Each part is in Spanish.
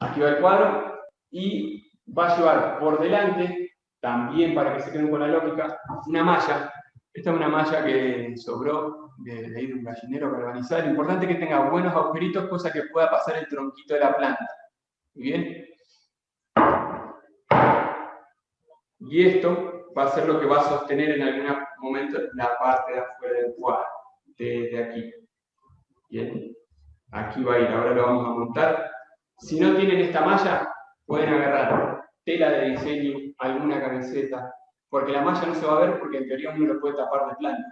Aquí va el cuadro y va a llevar por delante, también para que se queden con la lógica, una malla. Esta es una malla que sobró de un gallinero galvanizado. Lo importante es que tenga buenos agujeritos, cosa que pueda pasar el tronquito de la planta. ¿Muy bien? Y esto va a ser lo que va a sostener en algún momento la parte de afuera del cuadro, de aquí. Bien, aquí va a ir, ahora lo vamos a montar. Si no tienen esta malla, pueden agarrar tela de diseño, alguna camiseta, porque la malla no se va a ver porque en teoría uno lo puede tapar de plano.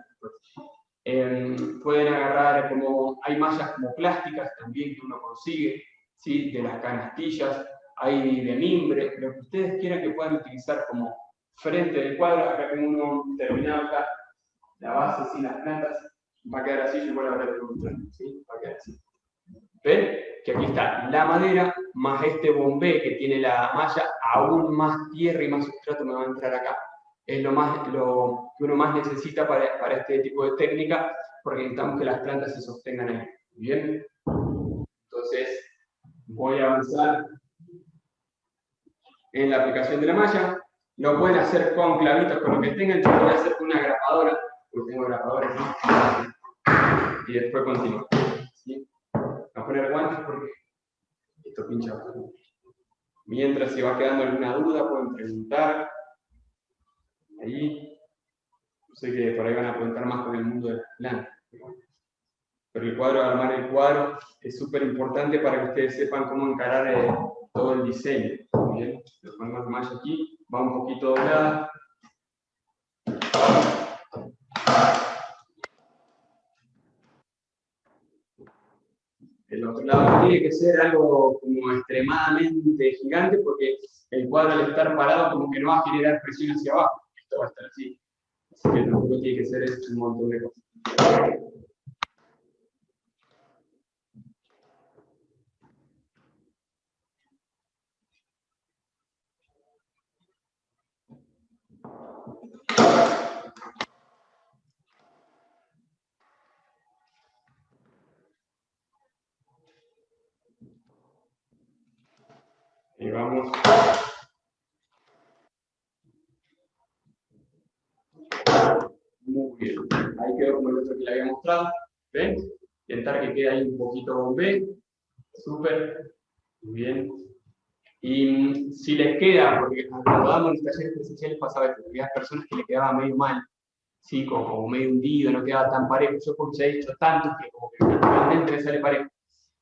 Pueden agarrar, como hay mallas como plásticas también que uno consigue, ¿sí? De las canastillas, hay de mimbre, lo que ustedes quieran que puedan utilizar como frente del cuadro. Acá tengo uno terminado acá, la base sin las plantas, va a quedar así, yo voy a ver el ¿sí? Va a quedar así. ¿Ven? Que aquí está la madera más este bombé que tiene la malla, aún más tierra y más sustrato me va a entrar acá. Es lo que uno más necesita para este tipo de técnica, porque necesitamos que las plantas se sostengan ahí. ¿Bien? Entonces, voy a avanzar en la aplicación de la malla. Lo pueden hacer con clavitos, con lo que tengan. Yo lo voy a hacer con una grapadora, porque tengo grapadora aquí. Y después continúo. ¿Sí? Voy a poner guantes porque esto pincha bastante. Mientras, si va quedando alguna duda, pueden preguntar. Ahí, no sé que por ahí van a preguntar más con el mundo de las plantas. Pero el cuadro, armar el cuadro, es súper importante para que ustedes sepan cómo encarar todo el diseño. Bien, lo ponemos más aquí, va un poquito doblada. El otro lado no tiene que ser algo como extremadamente gigante, porque el cuadro al estar parado como que no va a generar presión hacia abajo. Esto va a estar así. Así que tampoco tiene que ser un montón de cosas. Y vamos. Muy bien. Ahí quedó como el otro que le había mostrado. ¿Ven? Intentar que quede ahí un poquito bombé. Súper. Muy bien. Y si les queda, porque cuando damos los talleres presenciales pasaba esto, había personas que le quedaba medio mal, ¿sí? Como medio hundido, no quedaba tan parejo. Yo porque ya he hecho tantos que como que naturalmente me sale parejo.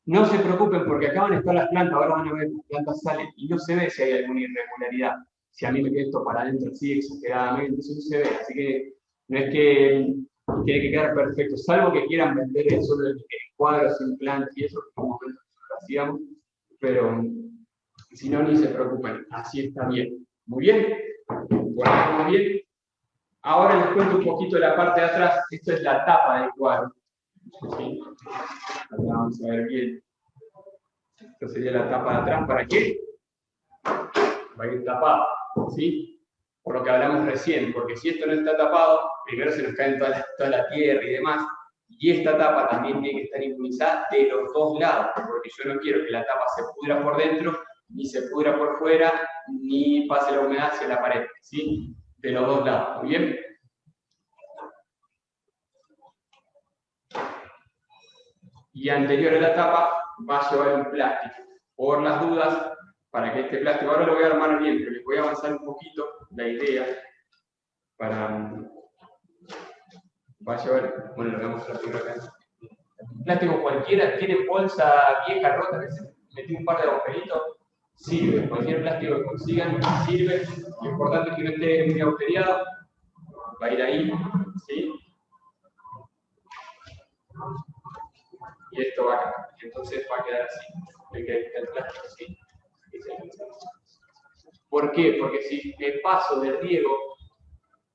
No se preocupen porque acá van a estar las plantas, ahora van a ver que las plantas salen y no se ve si hay alguna irregularidad. Si a mí me queda esto para adentro así exageradamente, eso no se ve. Así que no es que tiene que quedar perfecto, salvo que quieran vender el solo el cuadro sin plantas y eso, como lo hacíamos, pero si no, ni se preocupen, así está bien. Muy bien, por ahí estamos bien. Ahora les cuento un poquito de la parte de atrás. Esto es la tapa del cuadro. ¿Sí? Acá vamos a ver bien. Esta sería la tapa de atrás. ¿Para qué? Va a ir tapado, ¿sí? Por lo que hablamos recién, porque si esto no está tapado, primero se nos cae toda la tierra y demás. Y esta tapa también tiene que estar inmunizada de los dos lados, porque yo no quiero que la tapa se pudra por dentro, ni se pudra por fuera, ni pase la humedad hacia la pared, ¿sí? De los dos lados, ¿muy bien? Y anterior a la tapa va a llevar un plástico. Por las dudas, para que este plástico, ahora lo voy a armar bien, pero les voy a avanzar un poquito la idea para... Va a llevar, bueno, lo vamos a hacer primero acá. Plástico cualquiera, tiene bolsa vieja, rota, que se metió un par de agujeritos, sirve. Cualquier plástico que consigan, sirve. Lo importante es que no esté muy agujereado. Va a ir ahí, ¿sí? Y esto va acá. Entonces va a quedar así. El plástico así. ¿Por qué? Porque si de paso de riego,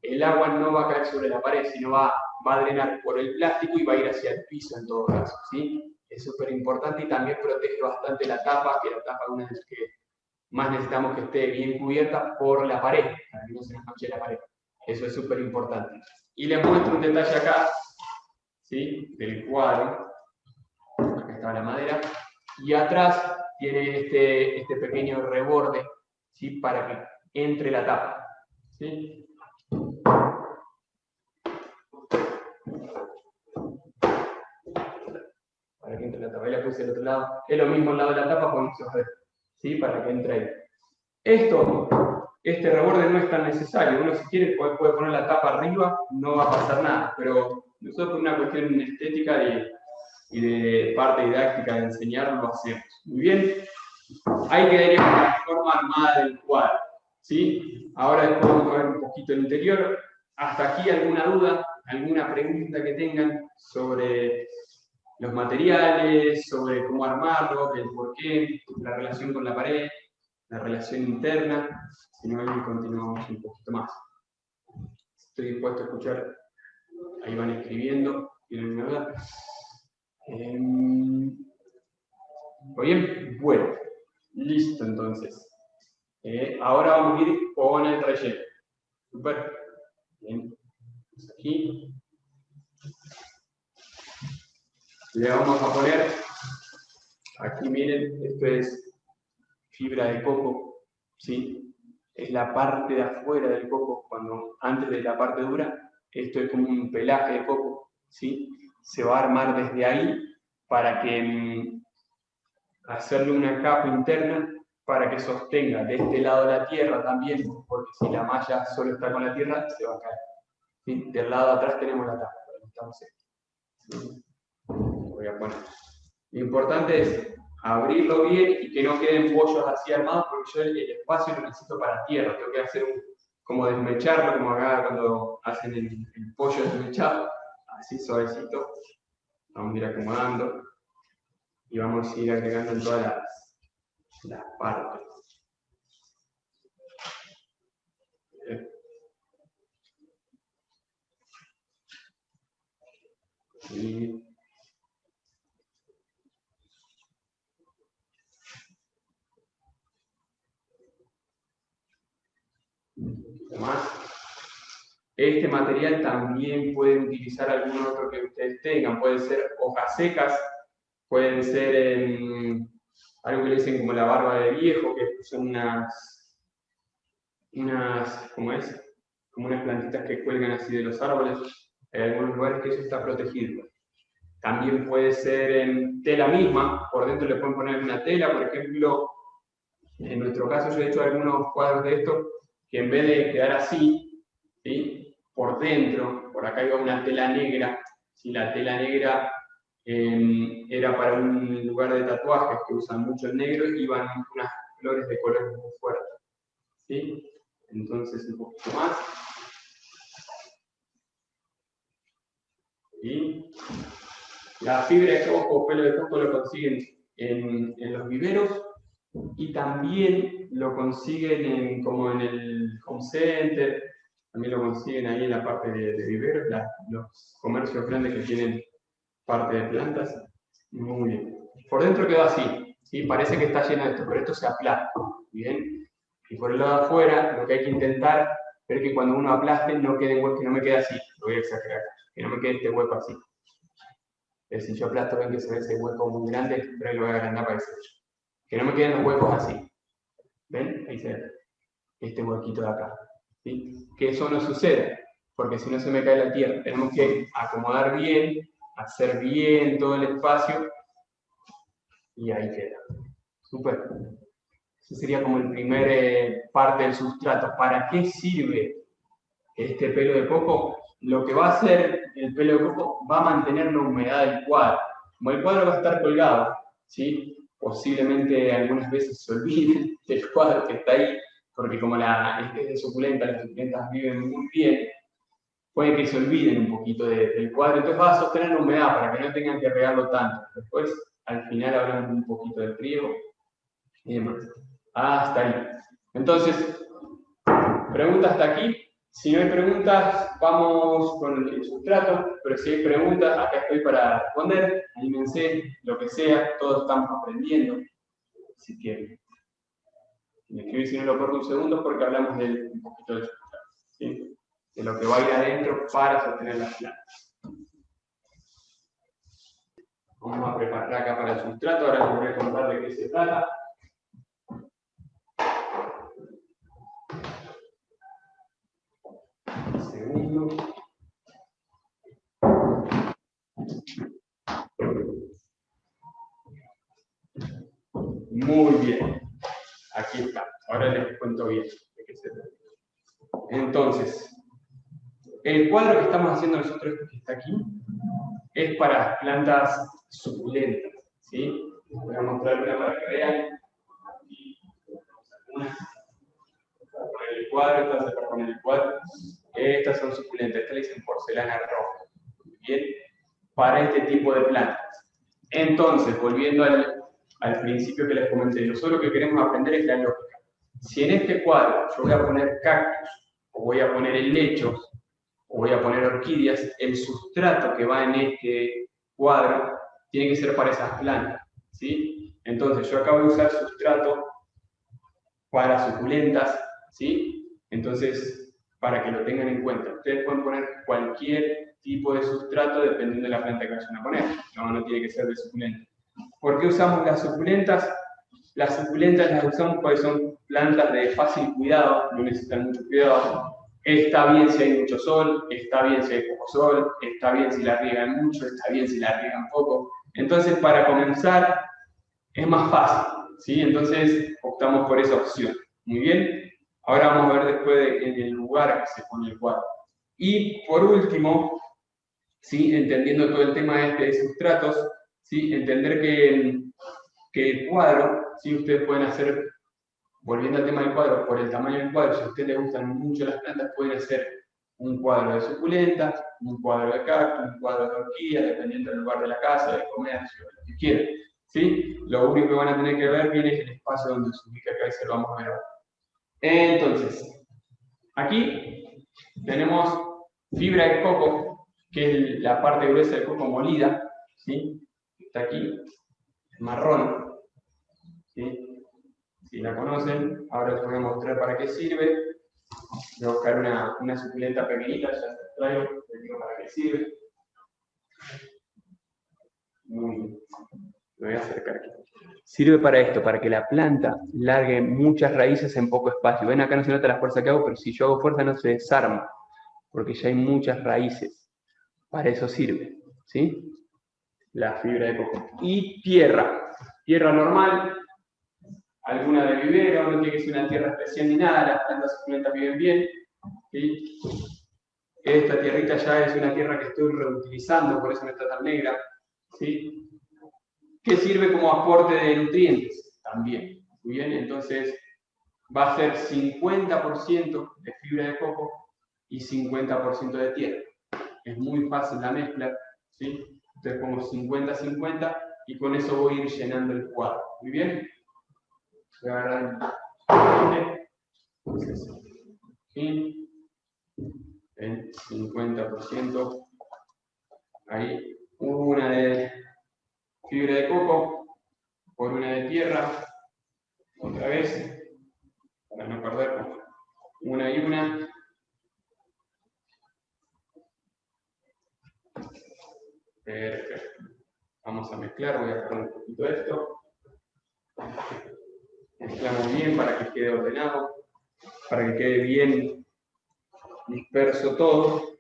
el agua no va a caer sobre la pared, sino va a drenar por el plástico y va a ir hacia el piso en todo caso, ¿sí? Es súper importante y también protege bastante la tapa, que la tapa es una de las que más necesitamos que esté bien cubierta por la pared, para que no se nos manche la pared. Eso es súper importante. Y les muestro un detalle acá, ¿sí? Del cuadro. Acá está la madera. Y atrás tiene este pequeño reborde, ¿sí? Para que entre la tapa, ¿sí? Para que entre la tapa. Ahí la puse del otro lado. Es lo mismo al lado de la tapa, podemos ver, ¿sí? Para que entre ahí. Este reborde no es tan necesario. Uno si quiere puede poner la tapa arriba, no va a pasar nada. Pero nosotros por una cuestión estética y de parte didáctica de enseñar lo hacemos. Muy bien. Ahí quedaría la forma armada del cuadro, ¿sí? Ahora después vamos a ver un poquito el interior. Hasta aquí alguna duda, alguna pregunta que tengan sobre los materiales, sobre cómo armarlo, el porqué, la relación con la pared, la relación interna. Si no, ahí continuamos un poquito más. Estoy dispuesto a escuchar. Ahí van escribiendo. ¿Tienen una duda? ¿Muy bien? Bueno, listo entonces. Ahora vamos a ir con el relleno. Super. Bien. Aquí. Le vamos a poner, aquí miren, esto es fibra de coco, ¿sí? Es la parte de afuera del coco, antes de la parte dura, esto es como un pelaje de coco, ¿sí? Se va a armar desde ahí para que hacerle una capa interna para que sostenga de este lado la tierra también, porque si la malla solo está con la tierra, se va a caer. ¿Sí? Del lado de atrás tenemos la tapa. ¿Sí? Voy a poner. Lo importante es abrirlo bien y que no queden pollos así armados, porque yo el espacio lo necesito para tierra. Tengo que hacer como desmecharlo, como acá cuando hacen el pollo desmechado, así suavecito. Vamos a ir acomodando y vamos a ir agregando en todas las partes. Y más. Este material también pueden utilizar algún otro que ustedes tengan. Pueden ser hojas secas, pueden ser algo que le dicen como la barba de viejo, que son ¿cómo es? Como unas plantitas que cuelgan así de los árboles. Hay algunos lugares que eso está protegido. También puede ser en tela misma, por dentro le pueden poner una tela, por ejemplo, en nuestro caso yo he hecho algunos cuadros de estos que en vez de quedar así, ¿sí? Por dentro, por acá iba una tela negra, si la tela negra era para un lugar de tatuajes que usan mucho el negro, iban unas flores de colores muy fuertes, ¿sí? Entonces un poquito más. Y la fibra de coco o pelo de coco lo consiguen en los viveros y también lo consiguen como en el home center, también lo consiguen ahí en la parte de viveros, los comercios grandes que tienen parte de plantas. Muy bien. Por dentro quedó así, ¿sí? Parece que está lleno de esto, pero esto se aplasta, ¿bien? Y por el lado de afuera, lo que hay que intentar es que cuando uno aplaste no quede hueco, que no me quede así, lo voy a exagerar, que no me quede este hueco así. Si yo aplasto, ven que se ve ese hueco muy grande, pero lo voy a agrandar para que no me queden los huecos así. ¿Ven? Ahí se ve. Este huequito de acá. ¿Sí? Que eso no suceda, porque si no se me cae la tierra. Tenemos que acomodar bien, hacer bien todo el espacio, y ahí queda. Súper. Ese sería como el primer parte del sustrato. ¿Para qué sirve este pelo de coco? Lo que va a hacer el pelo de coco va a mantener la humedad del cuadro. Como el cuadro va a estar colgado, ¿sí? Posiblemente algunas veces se olviden del cuadro que está ahí, porque como es de suculenta, las suculentas viven muy bien, puede que se olviden un poquito del cuadro, entonces va a sostener la humedad para que no tengan que regarlo tanto. Después, al final, hablamos un poquito del riego y demás. Hasta ahí. Entonces, preguntas hasta aquí. Si no hay preguntas, vamos con el sustrato, pero si hay preguntas, acá estoy para responder. Anímense, lo que sea, todos estamos aprendiendo. Así que, me escribí si no lo corto un segundo porque hablamos de un poquito del sustrato, ¿sí? De lo que va a ir adentro para sostener las plantas. Vamos a preparar acá para el sustrato, ahora les voy a contar de qué se trata. Un segundo. Muy bien. Aquí está. Ahora les cuento bien de qué se trata. Entonces, el cuadro que estamos haciendo nosotros, que está aquí, es para plantas suculentas, ¿sí? Voy a mostrar una para que vean. Poner el cuadro, estas se va a poner el cuadro. Estas son suculentas, estas le dicen porcelana roja. Bien, para este tipo de plantas. Entonces, volviendo al principio que les comenté, nosotros lo que queremos aprender es la lógica. Si en este cuadro yo voy a poner cactus, o voy a poner helechos, o voy a poner orquídeas, el sustrato que va en este cuadro tiene que ser para esas plantas, ¿sí? Entonces, yo acá voy a usar sustrato para suculentas, ¿sí? Entonces, para que lo tengan en cuenta, ustedes pueden poner cualquier tipo de sustrato dependiendo de la planta que vayan a poner, no tiene que ser de suculenta. ¿Por qué usamos las suculentas? Las suculentas las usamos porque son plantas de fácil cuidado, no necesitan mucho cuidado. Está bien si hay mucho sol, está bien si hay poco sol, está bien si la riegan mucho, está bien si la riegan poco. Entonces, para comenzar, es más fácil, ¿sí? Entonces, optamos por esa opción. Muy bien. Ahora vamos a ver después en el lugar que se pone el cuadro. Y por último, ¿sí? Entendiendo todo el tema de sustratos, ¿sí? Entender que el cuadro, ¿sí? Ustedes pueden hacer, volviendo al tema del cuadro, por el tamaño del cuadro, si a ustedes les gustan mucho las plantas, pueden hacer un cuadro de suculentas, un cuadro de cactus, un cuadro de orquídeas, dependiendo del lugar de la casa, del comercio, lo que quieran. ¿Sí? Lo único que van a tener que ver bien es el espacio donde se ubica acá y se lo vamos a ver ahora. Entonces, aquí tenemos fibra de coco, que es la parte gruesa del coco molida, ¿sí? Está aquí, marrón, ¿sí? Si la conocen, ahora les voy a mostrar para qué sirve. Voy a buscar una suculenta pequeñita, ya se traigo, les digo para qué sirve. Muy bien. Me voy a acercar aquí. Sirve para esto, para que la planta largue muchas raíces en poco espacio. Ven, acá no se nota la fuerza que hago, pero si yo hago fuerza no se desarma, porque ya hay muchas raíces. Para eso sirve, ¿sí? La fibra de coco. Y tierra. Tierra normal, alguna de vivero, no tiene que ser una tierra especial ni nada, las plantas suculentas viven bien, ¿sí? Esta tierrita ya es una tierra que estoy reutilizando, por eso no está tan negra, ¿sí? Que sirve como aporte de nutrientes también. Muy bien, entonces va a ser 50% de fibra de coco y 50% de tierra. Es muy fácil la mezcla, ¿sí? Entonces pongo 50-50 y con eso voy a ir llenando el cuadro. Muy bien. Voy a agarrar entonces, ¿sí? En 50%. Ahí, una de fibra de coco por una de tierra. Otra vez, para no perder, una y una. Perfecto. Vamos a mezclar, voy a agarrar un poquito de esto. Mezclamos bien para que quede ordenado, para que quede bien disperso todo.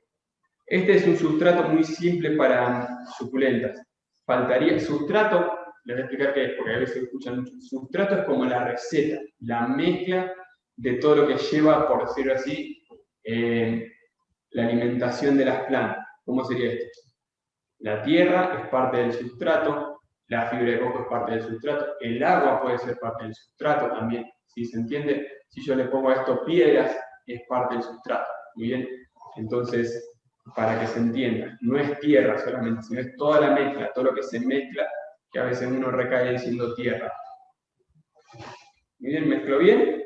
Este es un sustrato muy simple para suculentas. Faltaría sustrato, les voy a explicar qué es, porque a veces escuchan mucho. Sustrato es como la receta, la mezcla de todo lo que lleva, por decirlo así, la alimentación de las plantas. ¿Cómo sería esto? La tierra es parte del sustrato, la fibra de coco es parte del sustrato, el agua puede ser parte del sustrato también. ¿Sí se entiende? Si yo le pongo a esto piedras, es parte del sustrato. Muy bien. Entonces, para que se entienda, no es tierra solamente, sino es toda la mezcla, todo lo que se mezcla, que a veces uno recae diciendo tierra. Muy bien, ¿mezclo bien?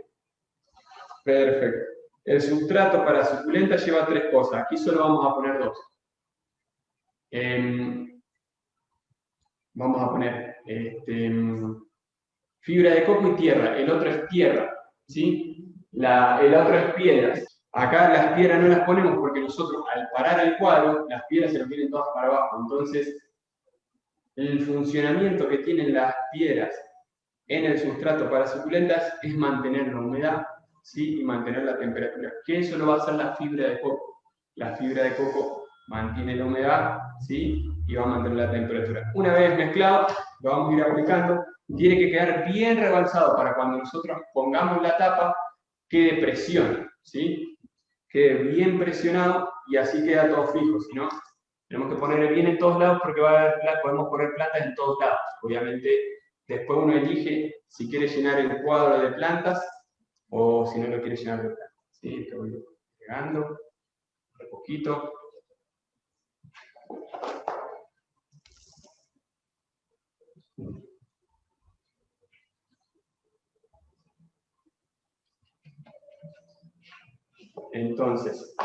Perfecto. El sustrato para suculenta lleva 3 cosas. Aquí solo vamos a poner 2. Vamos a poner fibra de coco y tierra. El otro es tierra, ¿sí? El otro es piedras. Acá las piedras no las ponemos porque nosotros al parar el cuadro, las piedras se nos vienen todas para abajo. Entonces, el funcionamiento que tienen las piedras en el sustrato para suculentas es mantener la humedad, ¿sí? Y mantener la temperatura, que eso lo va a hacer la fibra de coco. La fibra de coco mantiene la humedad, ¿sí? Y va a mantener la temperatura. Una vez mezclado, lo vamos a ir aplicando. Tiene que quedar bien rebalsado para cuando nosotros pongamos la tapa, quede presión, ¿sí? Quede bien presionado y así queda todo fijo. Si no, tenemos que poner bien en todos lados porque podemos poner plantas en todos lados. Obviamente, después uno elige si quiere llenar el cuadro de plantas o si no lo quiere llenar de plantas. ¿Sí? Lo voy pegando un poquito. Entonces,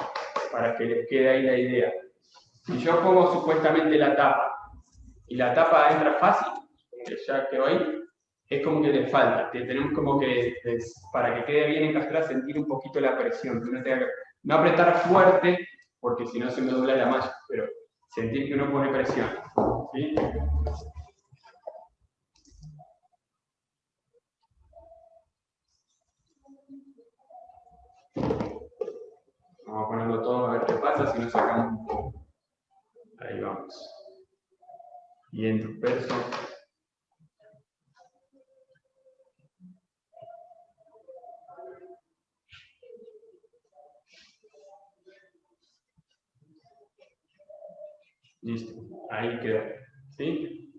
para que les quede ahí la idea, si yo pongo supuestamente la tapa y la tapa entra fácil, que ya quedó ahí, es como que le falta, que tenemos como que, para que quede bien encajada, sentir un poquito la presión, que uno tenga que, no apretar fuerte, porque si no se me dobla la malla, pero sentir que uno pone presión, ¿sí? Vamos a ponerlo todo a ver qué pasa, si no sacamos un poco. Ahí vamos. Bien disperso. Listo, ahí quedó. ¿Sí?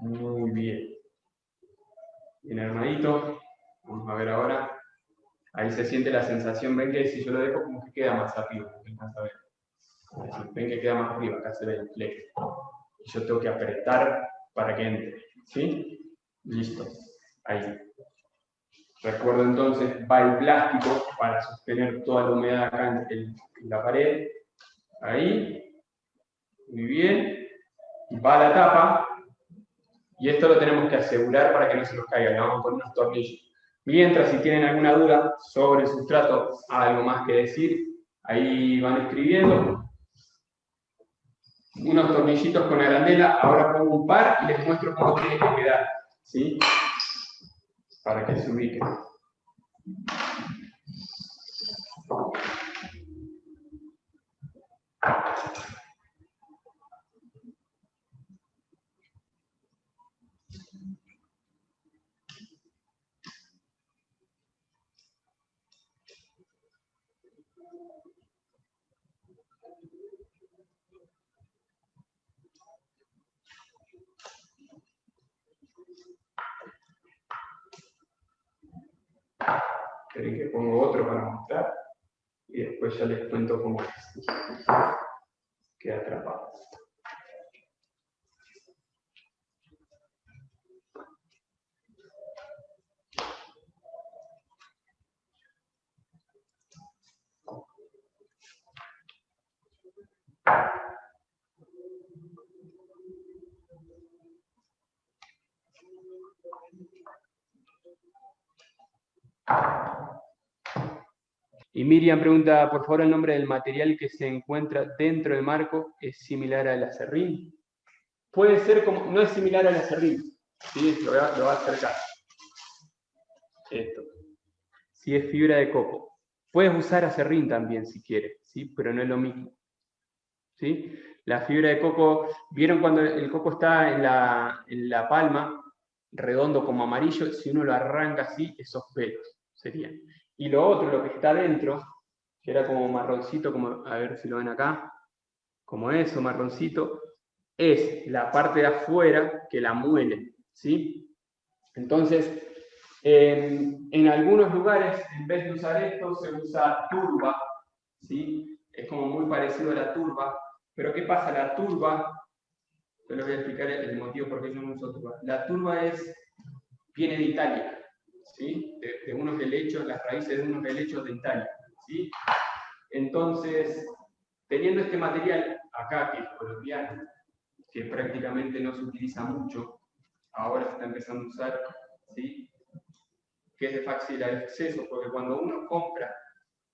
Muy bien. Bien armadito. Vamos a ver ahora. Ahí se siente la sensación, ven que si yo lo dejo como que queda más arriba. Ven que queda más arriba, acá se ve el flex. Y yo tengo que apretar para que entre. ¿Sí? Listo. Ahí. Recuerdo entonces, va el plástico para sostener toda la humedad acá en la pared. Ahí. Muy bien. Va la tapa. Y esto lo tenemos que asegurar para que no se nos caiga. Le vamos a poner unos tornillos. Mientras, si tienen alguna duda sobre el sustrato, algo más que decir, ahí van escribiendo. Unos tornillitos con arandela. Ahora pongo un par y les muestro cómo tiene que quedar, ¿sí? Para que se ubiquen. Esperen que pongo otro para mostrar y después ya les cuento cómo es. Queda atrapado. Y Miriam pregunta, por favor, el nombre del material que se encuentra dentro del marco es similar al acerrín. Puede ser como, no es similar al acerrín, ¿sí? Lo voy a acercar. Esto. Si es fibra de coco. Puedes usar acerrín también si quieres, ¿sí? Pero no es lo mismo. ¿Sí? La fibra de coco, ¿vieron cuando el coco está en la palma, redondo como amarillo? Si uno lo arranca así, esos pelos serían. Y lo otro, lo que está dentro, que era como marroncito, como, a ver si lo ven acá, como eso, marroncito, es la parte de afuera que la muele, ¿sí? Entonces, en algunos lugares, en vez de usar esto, se usa turba, ¿sí? Es como muy parecido a la turba, pero ¿qué pasa? La turba, yo les voy a explicar el motivo por qué yo no uso turba. La turba viene de Italia, ¿sí? De unos helechos, las raíces de unos helechos de Italia, ¿sí? Entonces, teniendo este material acá, que es colombiano, que prácticamente no se utiliza mucho, ahora se está empezando a usar, ¿sí? Que es de fácil acceso, porque cuando uno compra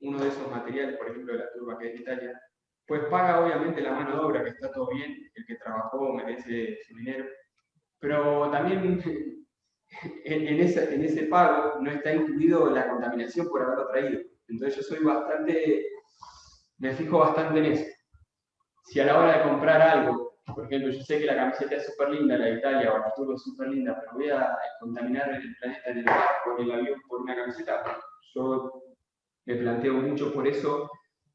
uno de esos materiales, por ejemplo de la turba que es de Italia, pues paga obviamente la mano de obra, que está todo bien, el que trabajó merece su dinero, Pero también en ese pago no está incluido la contaminación por haberlo traído. Entonces yo me fijo bastante en eso. Si a la hora de comprar algo, por ejemplo, yo sé que la camiseta es súper linda, la de Italia o la turbo es súper linda, pero voy a contaminar el planeta en el barco, en el avión por una camiseta, yo me planteo mucho por eso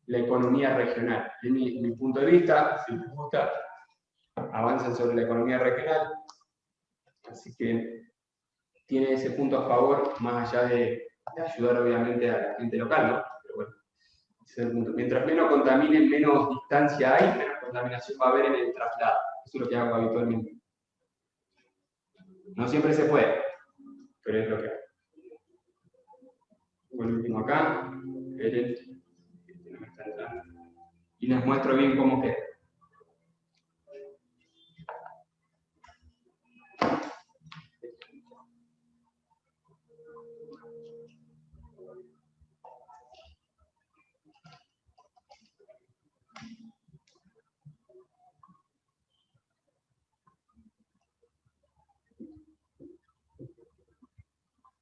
la economía regional. De mi punto de vista, si les gusta, avanzan sobre la economía regional, así que tiene ese punto a favor, más allá de ayudar obviamente a la gente local, ¿no? Pero bueno, ese es el punto. Mientras menos contaminen, menos distancia hay, menos contaminación va a haber en el traslado. Eso es lo que hago habitualmente. No siempre se puede, pero es lo que hago. Por último acá, y les muestro bien cómo queda.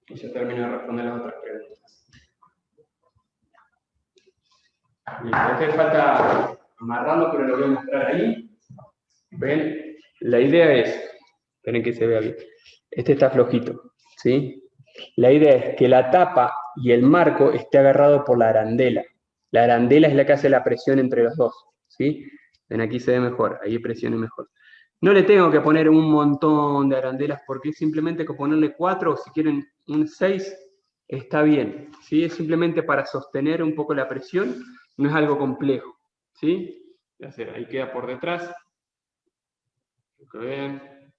Y ya termino de responder las otras preguntas. Bien, falta amarrarlo, pero lo voy a mostrar ahí. ¿Ven? La idea es, esperen que se vea bien, este está flojito, ¿sí? La idea es que la tapa y el marco esté agarrado por la arandela. La arandela es la que hace la presión entre los dos, ¿sí? Ven, aquí se ve mejor, ahí presione mejor. No le tengo que poner un montón de arandelas porque es simplemente que ponerle 4 o si quieren un 6 está bien, ¿sí? Es simplemente para sostener un poco la presión, no es algo complejo, ¿sí? Voy a hacer, ahí queda por detrás. Que vean.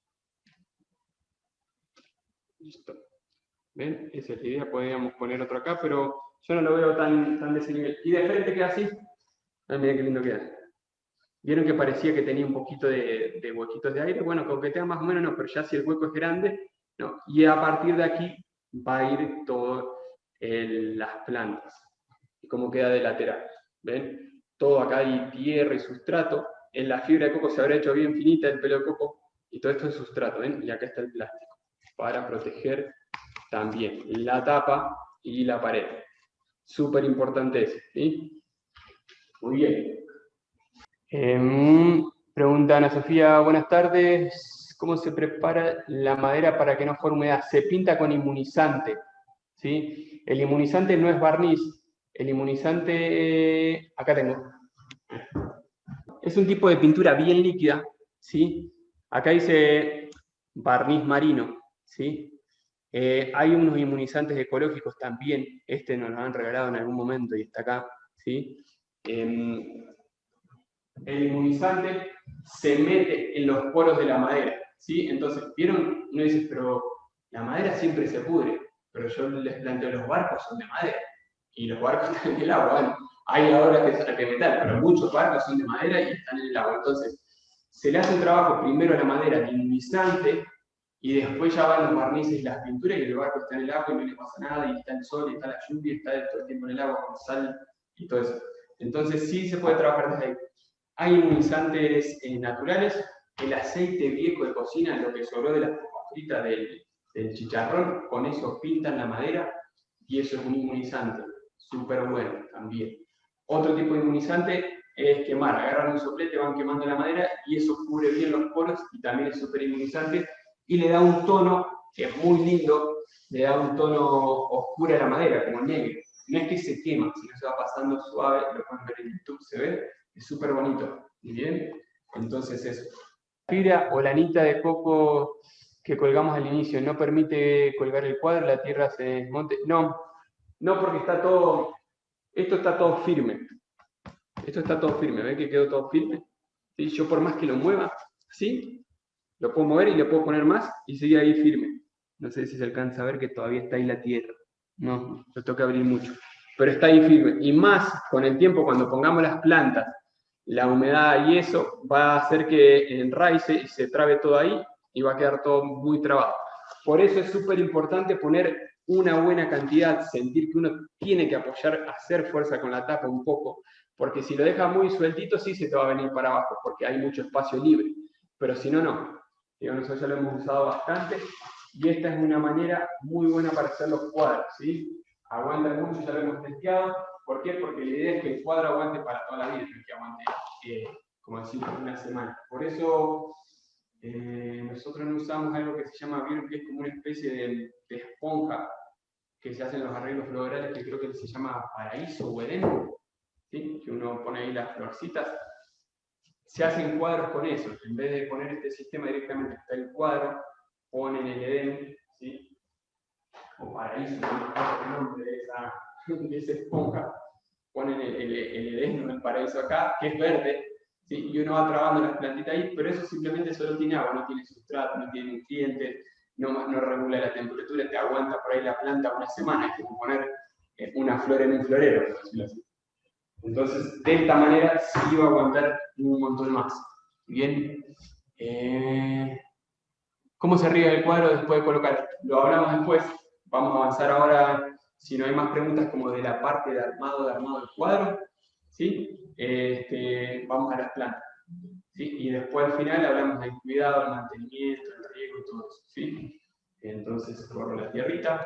Listo. ¿Ven? Esa es la idea, podríamos poner otro acá, pero yo no lo veo tan de ese nivel. Y de frente queda así. Ah, miren qué lindo queda. Vieron que parecía que tenía un poquito de huequitos de aire. Bueno, coquetea más o menos no, pero ya si el hueco es grande, no. Y a partir de aquí va a ir todo las plantas. Y cómo queda de lateral. ¿Ven? Todo acá hay tierra y sustrato. En la fibra de coco se habrá hecho bien finita el pelo de coco. Y todo esto es sustrato, ¿ven? Y acá está el plástico. Para proteger también la tapa y la pared. Súper importante eso, ¿sí? Muy bien. Pregunta Ana Sofía, buenas tardes. ¿Cómo se prepara la madera para que no forme humedad? Se pinta con inmunizante, ¿sí? El inmunizante no es barniz. El inmunizante, acá tengo. Es un tipo de pintura bien líquida, ¿sí? Acá dice barniz marino, ¿sí? Hay unos inmunizantes ecológicos también, este nos lo han regalado en algún momento y está acá, ¿sí? El inmunizante se mete en los poros de la madera, ¿sí? Entonces, ¿vieron? Uno dice, pero la madera siempre se pudre, pero yo les planteo, los barcos son de madera, y los barcos están en el agua, bueno, hay ahora que metal, pero muchos barcos son de madera y están en el agua, entonces, se le hace un trabajo primero a la madera de inmunizante, y después ya van los barnices y las pinturas y el barco está en el agua y no le pasa nada, y está el sol, y está la lluvia, y está todo el tiempo en el agua con sal y todo eso. Entonces sí se puede trabajar desde ahí. Hay inmunizantes naturales, el aceite viejo de cocina, lo que sobró de las papas fritas del chicharrón, con eso pintan la madera y eso es un inmunizante, súper bueno también. Otro tipo de inmunizante es quemar, agarran un soplete, van quemando la madera y eso cubre bien los poros y también es súper inmunizante y le da un tono que es muy lindo, le da un tono oscuro a la madera, como negro. No es que se quema, sino se va pasando suave, lo pueden ver en YouTube, se ve, es súper bonito. ¿Bien? Entonces eso. La fibra o lanita de coco que colgamos al inicio no permite colgar el cuadro, la tierra se desmonte. No, no porque está todo, esto está todo firme. Esto está todo firme, ¿ven que quedó todo firme? ¿Sí? Yo por más que lo mueva, ¿sí? Lo puedo mover y le puedo poner más y sigue ahí firme. No sé si se alcanza a ver que todavía está ahí la tierra. No, lo tengo que abrir mucho. Pero está ahí firme. Y más con el tiempo, cuando pongamos las plantas, la humedad y eso, va a hacer que enraice y se trabe todo ahí y va a quedar todo muy trabado. Por eso es súper importante poner una buena cantidad, sentir que uno tiene que apoyar, hacer fuerza con la tapa un poco, porque si lo dejas muy sueltito, sí se te va a venir para abajo, porque hay mucho espacio libre. Pero si no, no. ¿sí? Nosotros ya lo hemos usado bastante, y esta es una manera muy buena para hacer los cuadros, ¿sí? Aguanta mucho, ya lo hemos testeado. ¿Por qué? Porque la idea es que el cuadro aguante para toda la vida, no es que aguante, como decimos, una semana. Por eso nosotros no usamos algo que se llama Virus, que es como una especie de esponja que se hacen los arreglos florales, que creo que se llama Paraíso o Edén, ¿sí? Que uno pone ahí las florcitas. Se hacen cuadros con eso. En vez de poner este sistema directamente, está el cuadro, ponen el Edén, ¿sí? O Paraíso, no me acuerdo el nombre de esa esponja, ponen el Edén o el Paraíso acá, que es verde, ¿sí? Y uno va trabando las plantitas ahí, pero eso simplemente solo tiene agua, no tiene sustrato, no tiene nutrientes, no regula la temperatura, te aguanta por ahí la planta una semana, es como poner una flor en un florero, por decirlo así. Entonces, de esta manera sí va a aguantar un montón más. Bien. ¿Cómo se riega el cuadro después de colocar? Lo hablamos después. Vamos a avanzar ahora, si no hay más preguntas, como de la parte de armado del cuadro. ¿Sí? Vamos a las plantas. ¿Sí? Y después al final hablamos del cuidado, el mantenimiento, el riego y todo eso. ¿Sí? Entonces, corro la tierrita.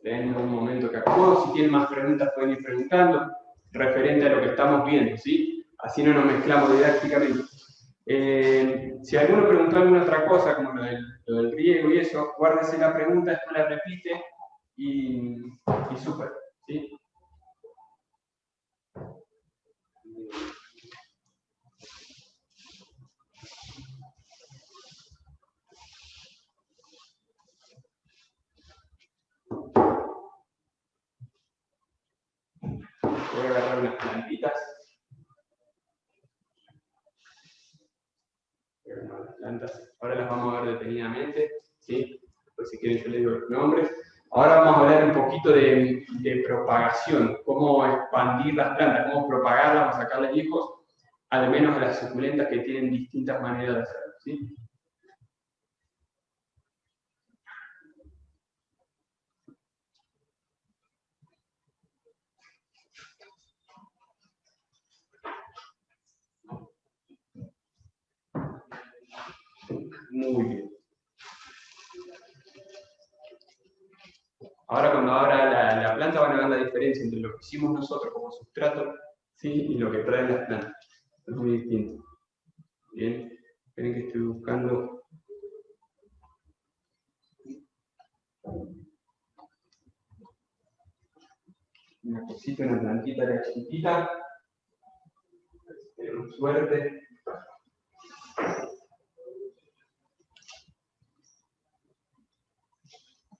Tengo un momento que actúo. Si tienen más preguntas pueden ir preguntando referente a lo que estamos viendo, ¿sí? Así no nos mezclamos didácticamente. Si alguno preguntó alguna otra cosa, como lo del riego y eso, guárdese la pregunta, después la repite y súper, ¿sí? Voy a agarrar unas plantitas. Las plantas, ahora las vamos a ver detenidamente, ¿sí? Pues si quieren yo les digo los nombres. Ahora vamos a hablar un poquito de propagación, cómo expandir las plantas, cómo propagarlas o sacarles hijos, al menos a las suculentas que tienen distintas maneras de hacerlo, ¿sí? Muy bien. Ahora cuando abra la planta van a ver la diferencia entre lo que hicimos nosotros como sustrato, ¿sí? Y lo que traen las plantas. Es muy distinto. Bien, esperen que estoy buscando. Una cosita, una plantita de chiquitita. Tenemos suerte.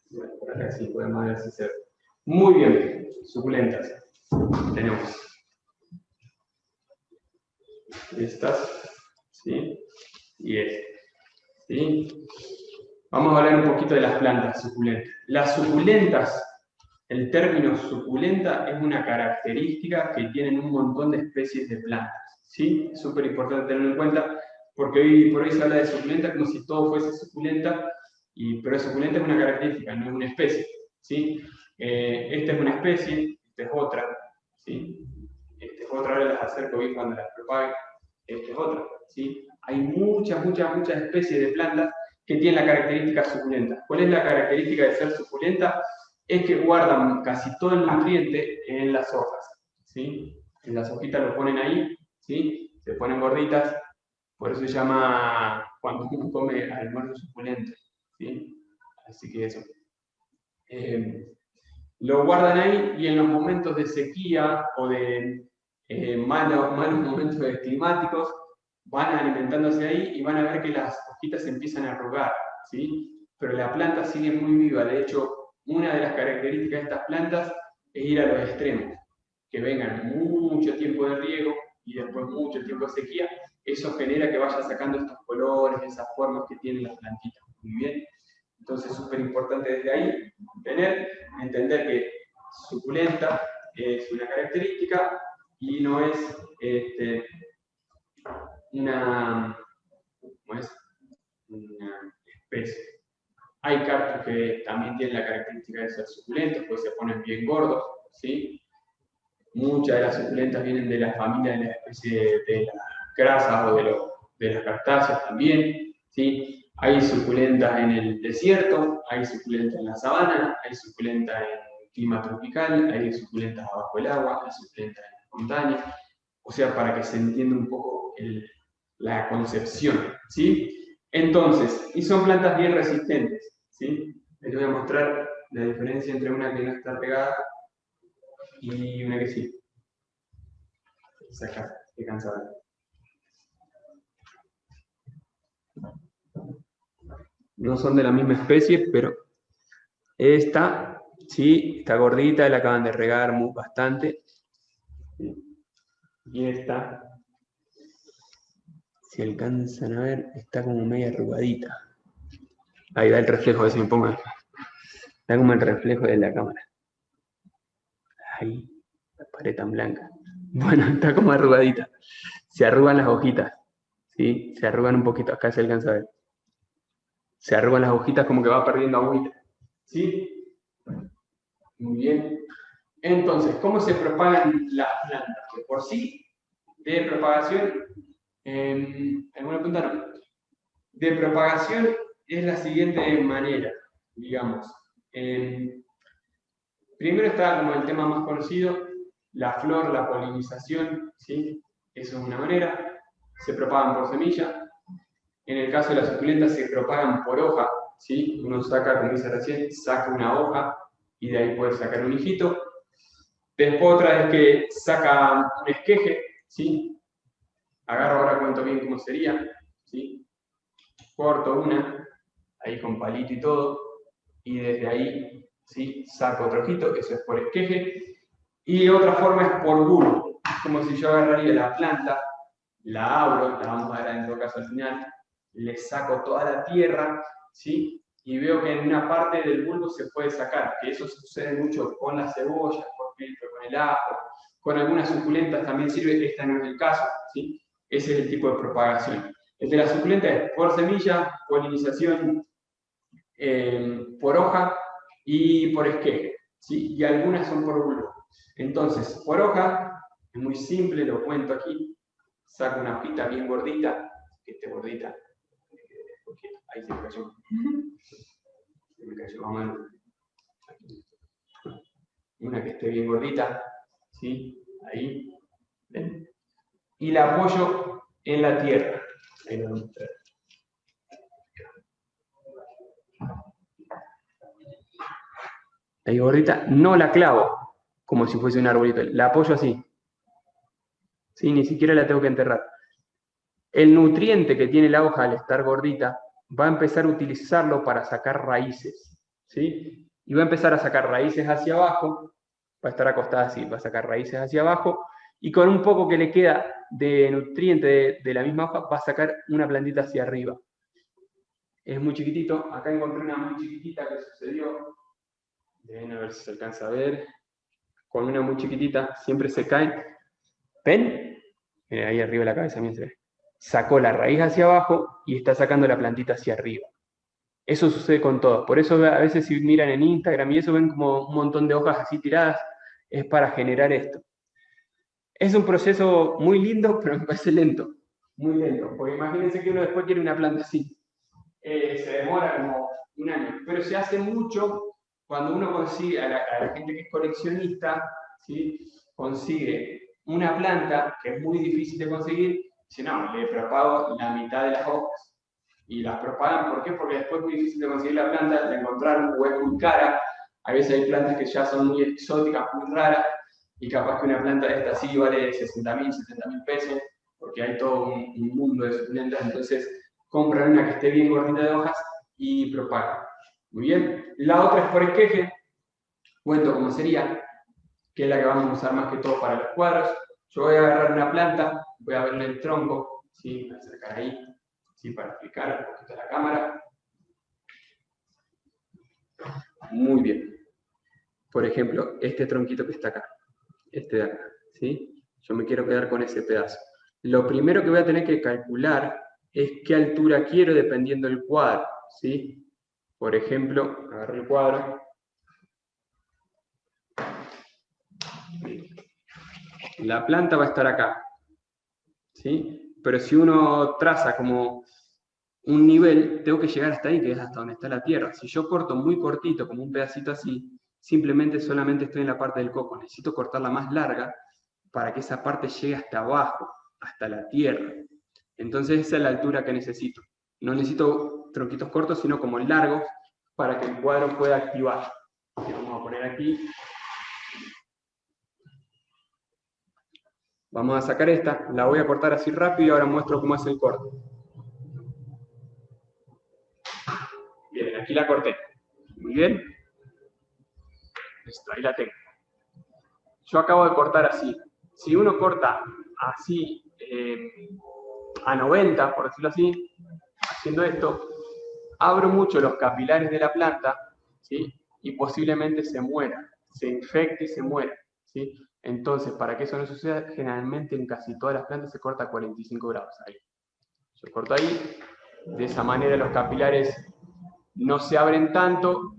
Bueno, por acá sí podemos ver si se ve. Muy bien, suculentas. Tenemos estas, ¿sí? Y estas, ¿sí? Vamos a hablar un poquito de las plantas suculentas. Las suculentas, el término suculenta es una característica que tienen un montón de especies de plantas, ¿sí? Es súper importante tenerlo en cuenta, porque hoy por hoy se habla de suculenta como si todo fuese suculenta, pero suculenta es una característica, no es una especie, ¿sí? Esta es una especie, esta es otra, ¿sí? Esta es otra, ahora las acerco bien cuando las propague, esta es otra, ¿sí? Hay muchas especies de plantas que tienen la característica suculenta. ¿Cuál es la característica de ser suculenta? Es que guardan casi todo el nutriente en las hojas, ¿sí? En las hojitas lo ponen ahí, ¿sí? Se ponen gorditas, por eso se llama cuando uno come almuerzo suculento, ¿sí? Así que eso. Lo guardan ahí y en los momentos de sequía o de malos momentos climáticos van alimentándose ahí y van a ver que las hojitas se empiezan a arrugar, ¿sí? Pero la planta sigue muy viva. De hecho, una de las características de estas plantas es ir a los extremos, que vengan mucho tiempo de riego y después mucho tiempo de sequía. Eso genera que vaya sacando estos colores, esas formas que tienen las plantitas. Muy bien. Entonces, súper importante desde ahí entender que suculenta es una característica y no es una especie. Hay cactus que también tienen la característica de ser suculentos, pues se ponen bien gordos, ¿sí? Muchas de las suculentas vienen de la familia de la especie de las grasas o de las cactáceas también, ¿sí? Hay suculentas en el desierto, hay suculentas en la sabana, hay suculentas en clima tropical, hay suculentas abajo del agua, hay suculentas en las montañas. O sea, para que se entienda un poco la concepción, ¿sí? Entonces, y son plantas bien resistentes, ¿sí? Les voy a mostrar la diferencia entre una que no está regada y una que sí. Saca, qué cansada. No son de la misma especie, pero esta, sí, está gordita, la acaban de regar bastante. Y esta, si alcanzan a ver, está como media arrugadita. Ahí da el reflejo, a ver si me pongo. Da como el reflejo de la cámara. Ahí, la pared tan blanca. Bueno, está como arrugadita. Se arrugan las hojitas, ¿sí? Se arrugan un poquito, acá se alcanza a ver. Se arrugan las hojitas como que va perdiendo agüita, ¿sí? Muy bien. Entonces, ¿cómo se propagan las plantas? Que por sí, de propagación, ¿alguna pregunta? No. De propagación es la siguiente manera, digamos. Primero está como el tema más conocido, la flor, la polinización, ¿sí? Eso es una manera. Se propagan por semilla. En el caso de las suculentas se propagan por hoja, ¿sí? Uno saca, como dice recién, saca una hoja y de ahí puede sacar un hijito. Después otra es que saca un esqueje, ¿sí? Agarro ahora, cuento bien cómo sería, ¿sí? Corto una, ahí con palito y todo, y desde ahí, ¿sí? Saco otro ojito, eso es por esqueje. Y otra forma es por bulbo, como si yo agarraría la planta, la abro, la vamos a ver en todo caso al final, le saco toda la tierra, ¿sí? Y veo que en una parte del bulbo se puede sacar, que eso sucede mucho con las cebollas, por ejemplo, con el ajo, con algunas suculentas también sirve, esta no es el caso, ¿sí? Ese es el tipo de propagación. El de las suculentas es por semilla, polinización por hoja y por esqueje, ¿sí? Y algunas son por bulbo. Entonces, por hoja, es muy simple, lo cuento aquí, saco una hojita bien gordita, que esté gordita, porque ahí se me cayó. Se me cayó, vamos a ver. Una que esté bien gordita, ¿sí? Ahí, ¿ven? Y la apoyo en la tierra. Ahí lo voy a mostrar. Ahí gordita, no la clavo como si fuese un arbolito, la apoyo así. ¿Sí? Ni siquiera la tengo que enterrar. El nutriente que tiene la hoja al estar gordita va a empezar a utilizarlo para sacar raíces, ¿sí? Y va a empezar a sacar raíces hacia abajo, va a estar acostada así, va a sacar raíces hacia abajo, y con un poco que le queda de nutriente de la misma hoja, va a sacar una plantita hacia arriba. Es muy chiquitito, acá encontré una muy chiquitita que sucedió, ven a ver si se alcanza a ver, con una muy chiquitita, siempre se caen, ¿ven? Ahí arriba de la cabeza también se ve. Sacó la raíz hacia abajo y está sacando la plantita hacia arriba. Eso sucede con todo. Por eso a veces si miran en Instagram y eso ven como un montón de hojas así tiradas, es para generar esto. Es un proceso muy lindo, pero me parece lento. Muy lento. Porque imagínense que uno después quiere una planta así. Se demora como un año. Pero se hace mucho cuando uno consigue, a la gente que es coleccionista, ¿sí? Consigue una planta que es muy difícil de conseguir, dice, no, le propago la mitad de las hojas. Y las propagan, ¿por qué? Porque después es muy difícil de conseguir la planta, la encontraron o es muy cara. A veces hay plantas que ya son muy exóticas, muy raras, y capaz que una planta de esta sí vale 60.000, 70.000 pesos, porque hay todo un mundo de suculentas, entonces compran una que esté bien gordita de hojas y propagan. Muy bien. La otra es por esqueje, cuento cómo sería, que es la que vamos a usar más que todo para los cuadros. Yo voy a agarrar una planta, voy a verle el tronco, ¿sí? Voy a acercar ahí, ¿sí? Para explicar un poquito a la cámara. Muy bien. Por ejemplo, este tronquito que está acá, este de acá, ¿sí? Yo me quiero quedar con ese pedazo. Lo primero que voy a tener que calcular es qué altura quiero dependiendo del cuadro, ¿sí? Por ejemplo, agarro el cuadro. la planta va a estar acá, ¿sí? Pero si uno traza como un nivel, tengo que llegar hasta ahí, que es hasta donde está la tierra. Si yo corto muy cortito, como un pedacito así, solamente estoy en la parte del coco. Necesito cortarla más larga para que esa parte llegue hasta abajo, hasta la tierra. Entonces esa es la altura que necesito. No necesito tronquitos cortos, sino como largos, para que el cuadro pueda activar. Vamos a poner aquí. Vamos a sacar esta, la voy a cortar así rápido y ahora muestro cómo es el corte. Bien, aquí la corté. Muy bien. Listo, ahí la tengo. Yo acabo de cortar así. Si uno corta así a 90, por decirlo así, haciendo esto, abro mucho los capilares de la planta, ¿sí? Y posiblemente se muera, se infecte y se muera, ¿sí? Entonces, para que eso no suceda, generalmente en casi todas las plantas se corta a 45 grados. Ahí. Yo corto ahí, de esa manera los capilares no se abren tanto,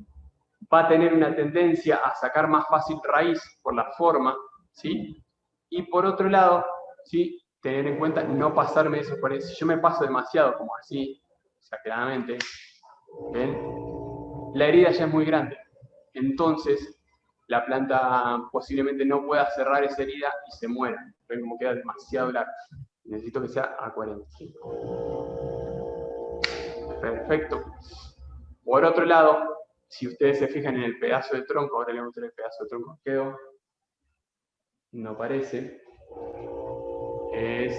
va a tener una tendencia a sacar más fácil raíz por la forma, ¿sí? Y por otro lado, ¿sí? Tener en cuenta no pasarme eso, si yo me paso demasiado, como así, exageradamente, ¿ven? La herida ya es muy grande, entonces la planta posiblemente no pueda cerrar esa herida y se muera, ven como queda demasiado largo. Necesito que sea a 45. Perfecto. Por otro lado, si ustedes se fijan en el pedazo de tronco, ahora le muestro el pedazo de tronco que quedó, no parece, es,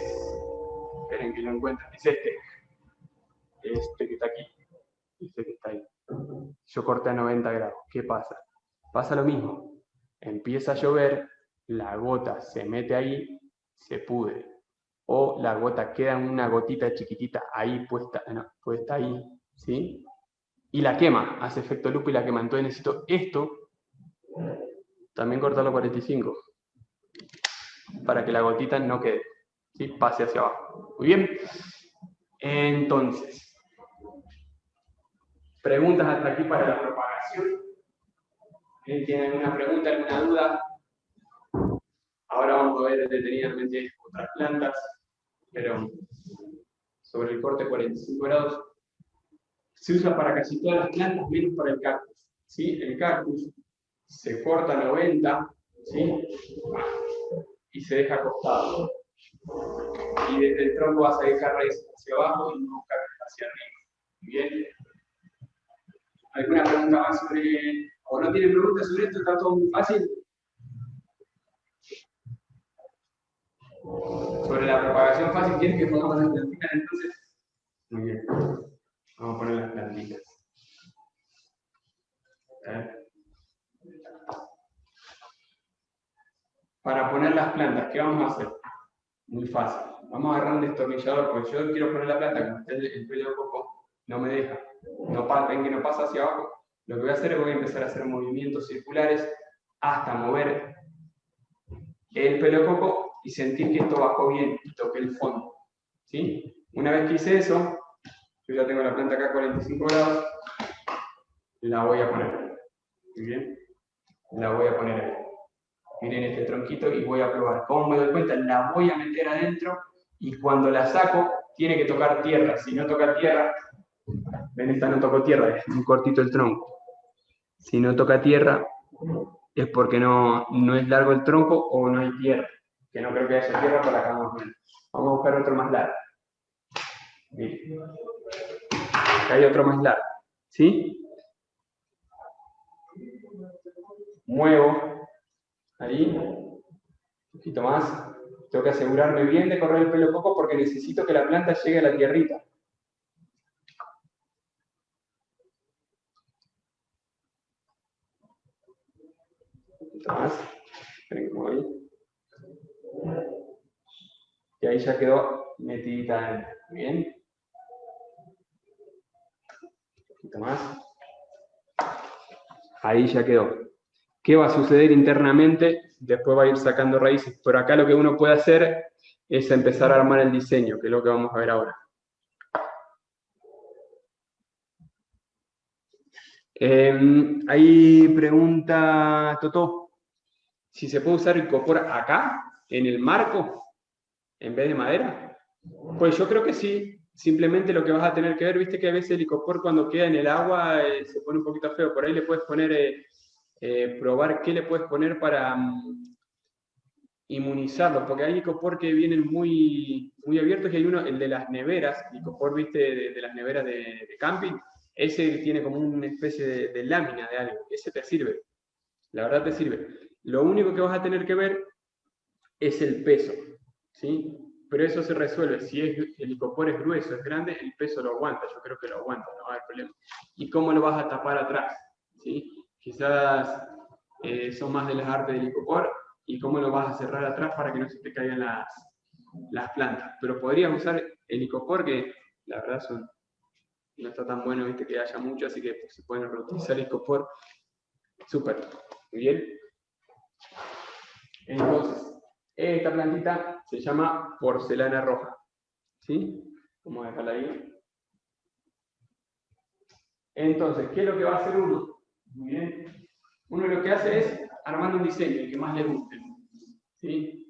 esperen que lo encuentren, es este que está aquí, este que está ahí. Yo corté a 90 grados, ¿qué pasa? Pasa lo mismo, empieza a llover, la gota se mete ahí, se pudre, o la gota queda en una gotita chiquitita ahí puesta, no, puesta ahí, ¿sí? Y la quema, hace efecto lupa y la quema. Entonces necesito esto, también cortarlo a 45, para que la gotita no quede, ¿sí? Pase hacia abajo. Muy bien. Entonces, preguntas hasta aquí para la propagación. ¿Tienen alguna pregunta, alguna duda? Ahora vamos a ver detenidamente otras plantas, pero sobre el corte 45 grados se usa para casi todas las plantas, menos para el cactus. ¿Sí? El cactus se corta a 90, ¿sí? Y se deja acostado. Y desde el tronco vas a dejar raíces hacia abajo y no hacia arriba. Bien. ¿Alguna pregunta más sobre, o no tienen preguntas sobre esto? ¿Está todo muy fácil? Sobre la propagación fácil, ¿quieren que pongamos las plantitas entonces? Muy bien. Vamos a poner las plantitas. Para poner las plantas, ¿qué vamos a hacer? Muy fácil. Vamos a agarrar un destornillador, porque yo quiero poner la planta, como está el pelo de coco, no me deja. Ven que no pasa hacia abajo. Lo que voy a hacer es voy a empezar a hacer movimientos circulares hasta mover el pelo de coco y sentir que esto bajó bien y toqué el fondo. ¿Sí? Una vez que hice eso, yo ya tengo la planta acá a 45 grados, la voy a poner. Muy bien. La voy a poner ahí. Miren este tronquito y voy a probar. ¿Cómo me doy cuenta? La voy a meter adentro y cuando la saco tiene que tocar tierra. Si no toca tierra, ven, esta no tocó tierra, es muy cortito el tronco. Si no toca tierra es porque no es largo el tronco o no hay tierra. Que no creo que haya tierra, para acá vamos a poner. Vamos a buscar otro más largo. Miren. Acá hay otro más largo. ¿Sí? Muevo. Ahí. Un poquito más. Tengo que asegurarme bien de correr el pelo coco porque necesito que la planta llegue a la tierrita. Un poquito más. Esperen que muevo ahí. Y ahí ya quedó metidita adentro. Bien. Un poquito más. Ahí ya quedó. ¿Qué va a suceder internamente? Después va a ir sacando raíces. Por acá lo que uno puede hacer es empezar a armar el diseño, que es lo que vamos a ver ahora. Ahí pregunta Totó, si se puede usar el copor acá. en el marco en vez de madera? Pues yo creo que sí. Simplemente lo que vas a tener que ver, viste que a veces el icopor cuando queda en el agua se pone un poquito feo. Por ahí le puedes poner, probar qué le puedes poner para inmunizarlo, porque hay icopor que vienen muy abiertos y hay uno, el de las neveras, icopor, viste, de las neveras de camping, ese tiene como una especie de lámina de algo, ese te sirve, la verdad te sirve. Lo único que vas a tener que ver es el peso, ¿sí? Pero eso se resuelve. Si el icopor es grueso, es grande, el peso lo aguanta. Yo creo que lo aguanta, no va a haber problema. ¿Y cómo lo vas a tapar atrás? ¿Sí? Quizás son más de las artes del icopor. ¿Y cómo lo vas a cerrar atrás para que no se te caigan las plantas? Pero podrías usar el icopor, que la verdad no está tan bueno, viste, que haya mucho, así que se pueden reutilizar el icopor. Súper. Muy bien. Entonces, esta plantita se llama porcelana roja. ¿Sí? Vamos a dejarla ahí. Entonces, ¿qué es lo que va a hacer uno? Muy bien. Uno lo que hace es armando un diseño, el que más le guste. ¿Sí?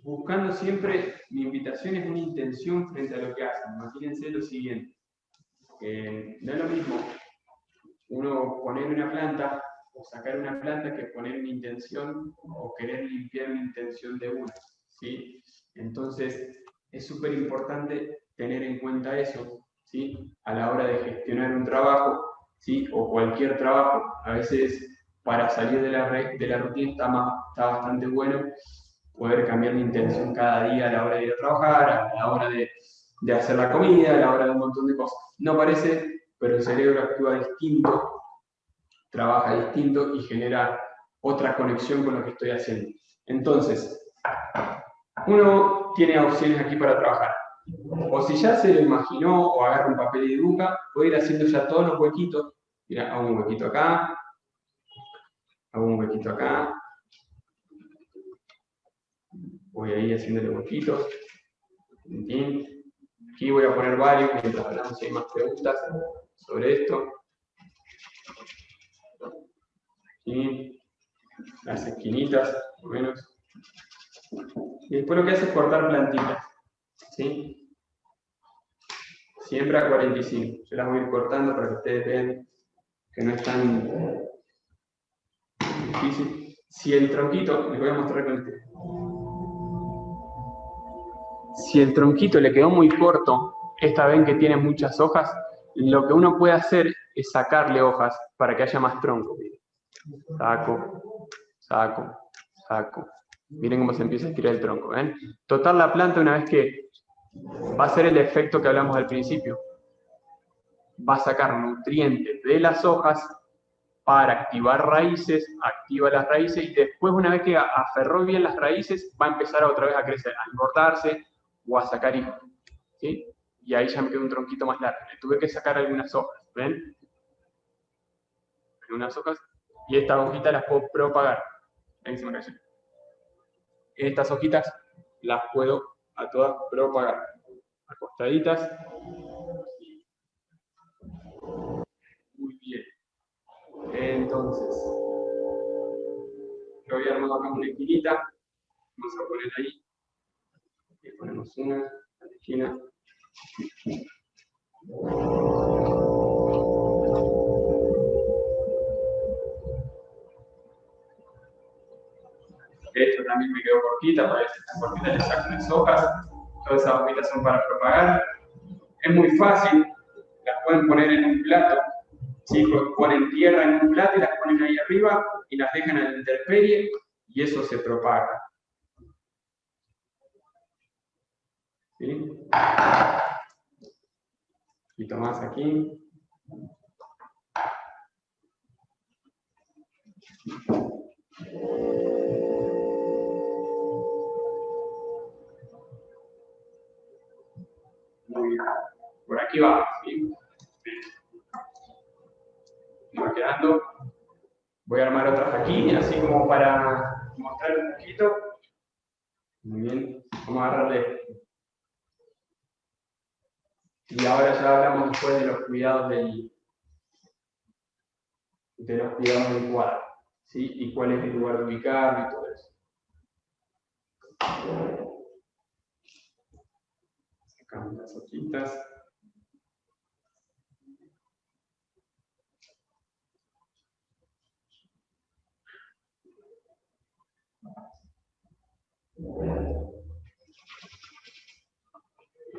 Buscando siempre, mi invitación es una intención frente a lo que hacen. Imagínense lo siguiente. No es lo mismo uno poner una planta o sacar una planta que poner una intención o querer limpiar una intención de uno. ¿Sí? Entonces, es súper importante tener en cuenta eso, ¿sí? A la hora de gestionar un trabajo, ¿sí? O cualquier trabajo. A veces, para salir de la rutina está bastante bueno poder cambiar mi intención cada día a la hora de ir a trabajar, a la hora de hacer la comida, a la hora de un montón de cosas. No parece, pero el cerebro actúa distinto, trabaja distinto y genera otra conexión con lo que estoy haciendo. Entonces, uno tiene opciones aquí para trabajar. O si ya se lo imaginó o agarra un papel y dibuja, puede ir haciendo ya todos los huequitos. Mira, hago un huequito acá, hago un huequito acá. Voy a ir haciéndole huequitos. Aquí voy a poner varios mientras hablamos si hay más preguntas sobre esto. Aquí, las esquinitas, más o menos. Y después lo que hace es cortar plantitas. ¿Sí? Siempre a 45. Yo las voy a ir cortando para que ustedes vean que no es tan difícil. Si el tronquito, les voy a mostrar con este. Si el tronquito le quedó muy corto, esta ven que tiene muchas hojas, lo que uno puede hacer es sacarle hojas para que haya más tronco. Saco, saco, saco. Miren cómo se empieza a estirar el tronco, ¿ven? Total, la planta, una vez que va a hacer el efecto que hablamos al principio, va a sacar nutrientes de las hojas para activar raíces, activa las raíces y después, una vez que aferró bien las raíces, va a empezar otra vez a crecer, a engordarse o a sacar hijos. ¿Sí? Y ahí ya me quedó un tronquito más largo. Le tuve que sacar algunas hojas, ¿ven? Algunas hojas, y estas hojitas las puedo propagar. Ahí se me cayó. Estas hojitas las puedo a todas propagar. Acostaditas. Muy bien. Entonces, yo voy armando acá una esquinita. Vamos a poner ahí. Y ponemos una a la esquina. Esto también me quedó cortita, parece que esta cortita le saco unas hojas. Todas esas hojitas son para propagar. Es muy fácil, las pueden poner en un plato. ¿Sí? Ponen tierra en un plato y las ponen ahí arriba y las dejan a la intemperie y eso se propaga. ¿Sí? Y tomás aquí. Muy bien. Por aquí va. ¿Sí? Me va quedando. Voy a armar otras aquí, así como para mostrar un poquito. Muy bien. Vamos a agarrarle. Y ahora ya hablamos después de los cuidados del cuadro. ¿Sí? Y cuál es el lugar de ubicarlo y todo eso. Sacamos las hojitas.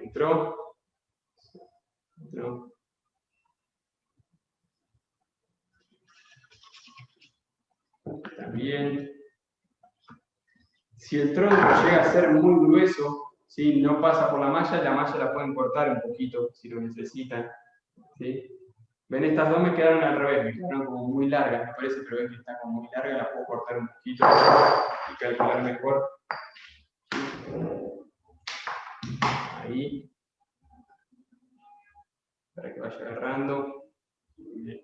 Entró. También. Si el tronco llega a ser muy grueso, ¿sí? No pasa por la malla la pueden cortar un poquito si lo necesitan. ¿Sí? Ven, estas dos me quedaron al revés, me quedaron como muy largas, me parece, pero ven que está como muy larga, la puedo cortar un poquito y calcular mejor. Ahí. Para que vaya agarrando. Muy bien.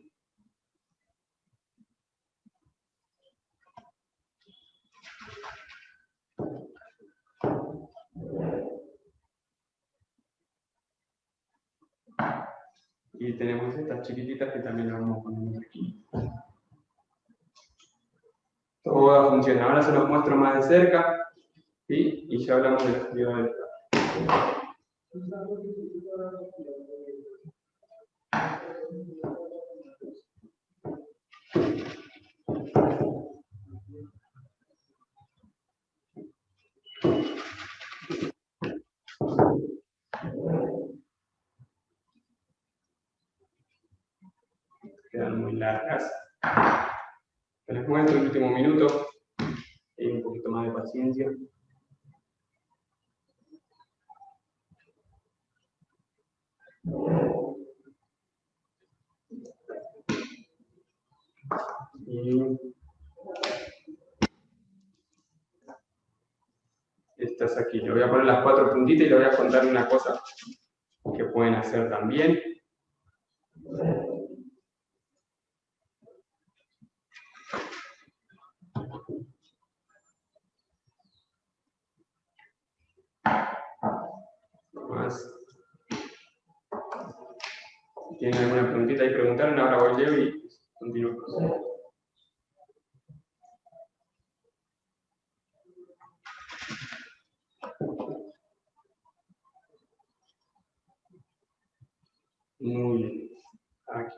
Y tenemos estas chiquititas que también las vamos a poner aquí. Todo va a funcionar. Ahora se los muestro más de cerca, ¿sí? Y ya hablamos de las prioridades. Quedan muy largas. Les muestro el último minuto. Y un poquito más de paciencia. Y estas aquí. Le voy a poner las 4 puntitas y le voy a contar una cosa que pueden hacer también. Más. Si tienen alguna preguntita ahí, preguntaron, ahora voy yo y continúo. Muy bien. Aquí.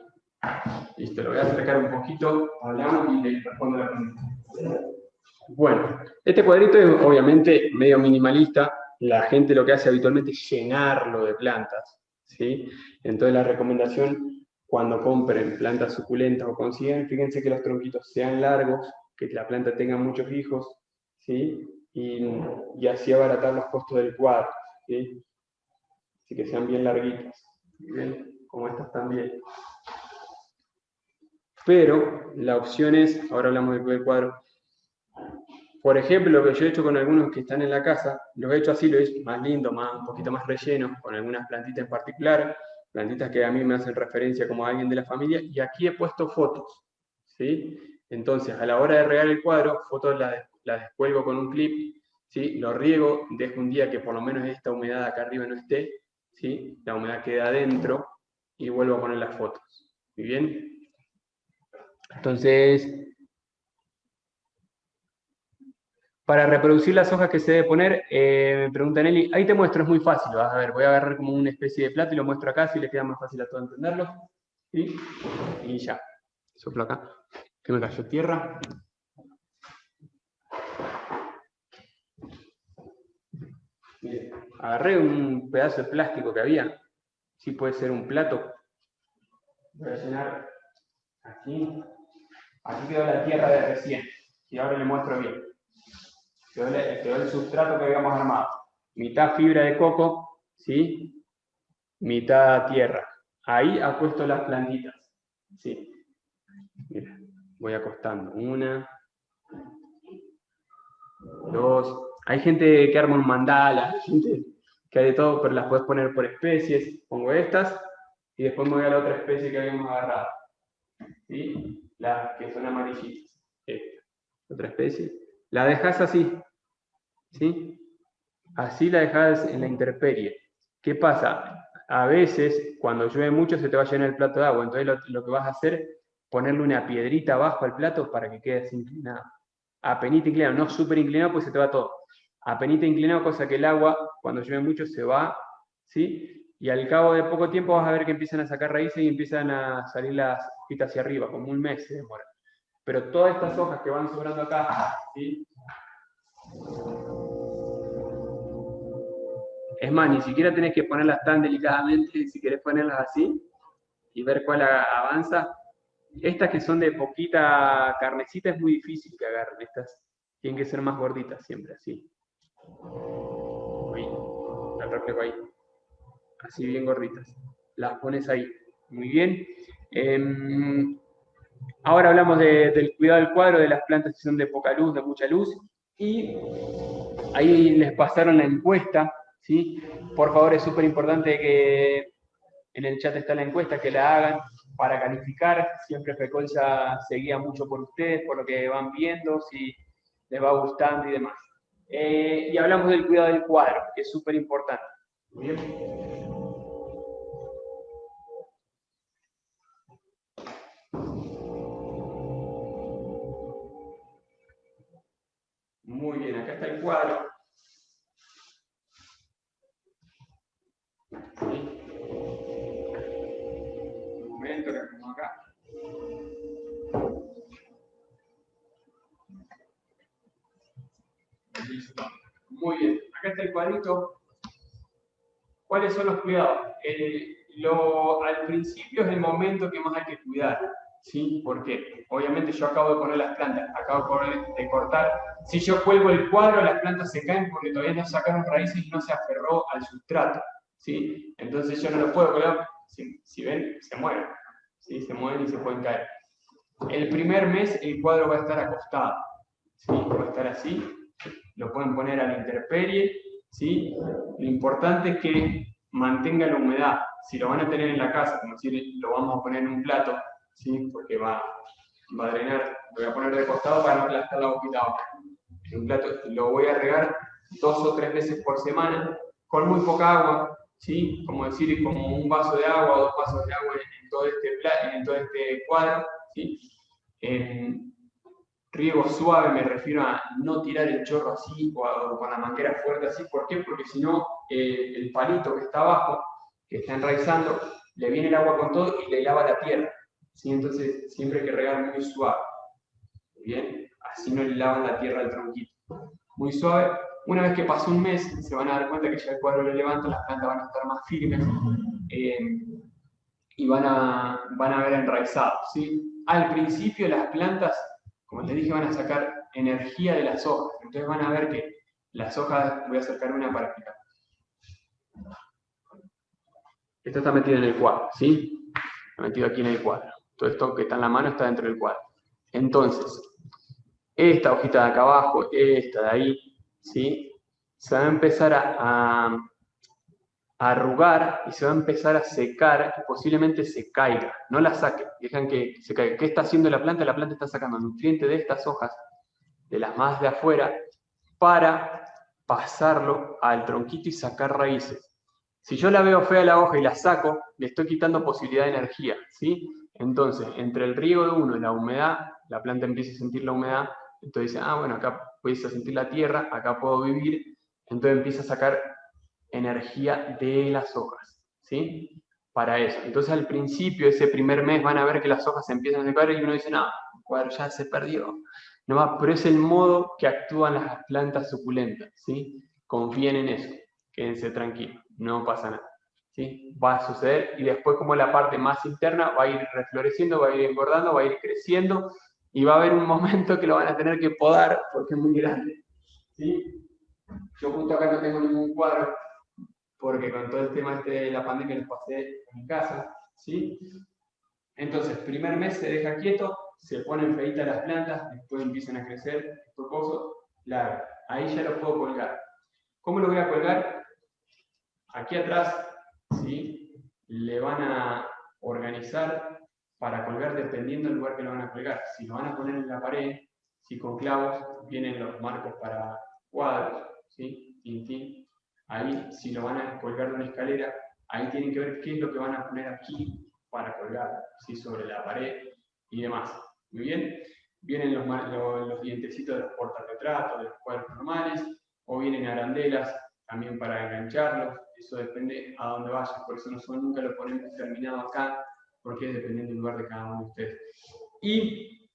Listo, lo voy a acercar un poquito, hablamos y le respondo la pregunta. Bueno, este cuadrito es obviamente medio minimalista. La gente lo que hace habitualmente es llenarlo de plantas, ¿sí? Entonces la recomendación, cuando compren plantas suculentas o consigan, fíjense que los tronquitos sean largos, que la planta tenga muchos hijos, ¿sí? Y así abaratar los costos del cuadro, ¿sí? Así que sean bien larguitas, ¿bien? Como estas también. Pero la opción es, ahora hablamos del cuadro. Por ejemplo, lo que yo he hecho con algunos que están en la casa, los he hecho así, lo he hecho más lindo, un poquito más relleno, con algunas plantitas en particular, plantitas que a mí me hacen referencia como a alguien de la familia, y aquí he puesto fotos, ¿sí? Entonces, a la hora de regar el cuadro, fotos las descuelgo con un clip, ¿sí? Lo riego, dejo un día que por lo menos esta humedad acá arriba no esté, ¿sí? La humedad queda adentro, y vuelvo a poner las fotos, ¿muy bien? Entonces, para reproducir las hojas que se debe poner, me pregunta Nelly, ahí te muestro, es muy fácil, vas a ver, voy a agarrar como una especie de plato y lo muestro acá, si le queda más fácil a todos entenderlo. Y ya, soplo acá, que me cayó tierra. Miren, agarré un pedazo de plástico que había, sí puede ser un plato. Voy a llenar aquí. Aquí quedó la tierra de recién, y ahora le muestro bien. Quedó el sustrato que habíamos armado. Mitad fibra de coco, ¿sí? Mitad tierra. Ahí acuesto las plantitas. ¿Sí? Mira, voy acostando. 1, 2. Hay gente que arma un mandala, hay gente que hay de todo, pero las puedes poner por especies. Pongo estas y después me voy a la otra especie que habíamos agarrado. ¿Sí? Las que son amarillitas. Esta. Otra especie. La dejas así. ¿Sí? Así la dejas en la intemperie. ¿Qué pasa? A veces, cuando llueve mucho, se te va a llenar el plato de agua. Entonces lo que vas a hacer es ponerle una piedrita abajo al plato para que quede así inclinado. Apenita inclinado, no súper inclinado, pues se te va todo. apenita inclinado, cosa que el agua, cuando llueve mucho, se va, ¿sí? Y al cabo de poco tiempo vas a ver que empiezan a sacar raíces y empiezan a salir las hojitas hacia arriba, como un mes se demora. Pero todas estas hojas que van sobrando acá, ¿sí? Es más, ni siquiera tenés que ponerlas tan delicadamente, si querés ponerlas así y ver cuál avanza. Estas que son de poquita carnecita es muy difícil que agarren. Estas tienen que ser más gorditas siempre, así. Ahí, el reflejo ahí. Así bien gorditas. Las pones ahí. Muy bien. Ahora hablamos del cuidado del cuadro, de las plantas que son de poca luz, de mucha luz. Y ahí les pasaron la encuesta, ¿sí? Por favor, es súper importante que en el chat está la encuesta, que la hagan para calificar. Siempre Fecolsa se guía mucho por ustedes, por lo que van viendo, si les va gustando y demás. Y hablamos del cuidado del cuadro, que es súper importante. Bien. Muy bien, acá está el cuadro. ¿Sí? Un momento, que pongo acá. Listo. Muy bien, acá está el cuadrito. ¿Cuáles son los cuidados? Al principio es el momento que más hay que cuidar, ¿sí? Porque obviamente yo acabo de poner las plantas, acabo de cortar. Si yo cuelgo el cuadro, las plantas se caen porque todavía no sacaron raíces y no se aferró al sustrato, ¿sí? Entonces yo no lo puedo colgar, si ven, se mueven, ¿sí? Se mueven y se pueden caer. El primer mes el cuadro va a estar acostado, ¿sí? Va a estar así, lo pueden poner a la intemperie, ¿sí? Lo importante es que mantenga la humedad. Si lo van a tener en la casa, como si lo vamos a poner en un plato, ¿sí? Porque va a drenar, lo voy a poner de costado para no aplastar la boquita abajo. En un plato lo voy a regar 2 o 3 veces por semana, con muy poca agua, ¿sí? Como decir, como un vaso de agua o 2 vasos de agua en todo este cuadro, ¿sí? Riego suave me refiero a no tirar el chorro así o con la manguera fuerte así. ¿Por qué? Porque si no, el palito que está abajo, que está enraizando, le viene el agua con todo y le lava la tierra, ¿sí? Entonces siempre hay que regar muy suave. Bien, así no le lavan la tierra al tronquito. Muy suave. Una vez que pasó un mes, se van a dar cuenta que ya el cuadro lo levanta, las plantas van a estar más firmes y van a ver enraizado, ¿sí? Al principio las plantas, como les dije, van a sacar energía de las hojas. Entonces van a ver que las hojas, voy a acercar una para explicar. Esto está metido en el cuadro, ¿sí? Está metido aquí en el cuadro. Todo esto que está en la mano está dentro del cuadro. Entonces, esta hojita de acá abajo, esta de ahí, ¿sí? Se va a empezar a arrugar y se va a empezar a secar y posiblemente se caiga. No la saquen, dejan que se caiga. ¿Qué está haciendo la planta? La planta está sacando nutrientes de estas hojas, de las más de afuera, para pasarlo al tronquito y sacar raíces. Si yo la veo fea la hoja y la saco, le estoy quitando posibilidad de energía, ¿sí? Entonces, entre el riego de uno y la humedad, la planta empieza a sentir la humedad, entonces dice, bueno, acá puedes sentir la tierra, acá puedo vivir, entonces empieza a sacar energía de las hojas, ¿sí? Para eso. Entonces al principio, ese primer mes, van a ver que las hojas se empiezan a secar y uno dice, no, el cuadro ya se perdió. No más, pero es el modo que actúan las plantas suculentas, ¿sí? Confíen en eso, quédense tranquilos, no pasa nada, ¿sí? Va a suceder y después como la parte más interna va a ir refloreciendo, va a ir engordando, va a ir creciendo y va a haber un momento que lo van a tener que podar porque es muy grande, ¿sí? Yo justo acá no tengo ningún cuadro porque con todo el tema de la pandemia lo pasé en mi casa, ¿sí? Entonces, primer mes se deja quieto, se ponen feitas las plantas, después empiezan a crecer, estos largo. Ahí ya lo puedo colgar. ¿Cómo lo voy a colgar? Aquí atrás, ¿sí? Le van a organizar para colgar dependiendo del lugar que lo van a colgar. Si lo van a poner en la pared, si con clavos vienen los marcos para cuadros, ¿sí? Tintín. Ahí, si lo van a colgar de una escalera, ahí tienen que ver qué es lo que van a poner aquí para colgar, ¿sí? Sobre la pared y demás. Muy bien. Vienen los dientecitos de los portarretratos, de los cuadros normales. o vienen arandelas también para engancharlos, eso depende a dónde vayas, por eso nosotros nunca lo ponemos terminado acá, porque es dependiendo del lugar de cada uno de ustedes. Y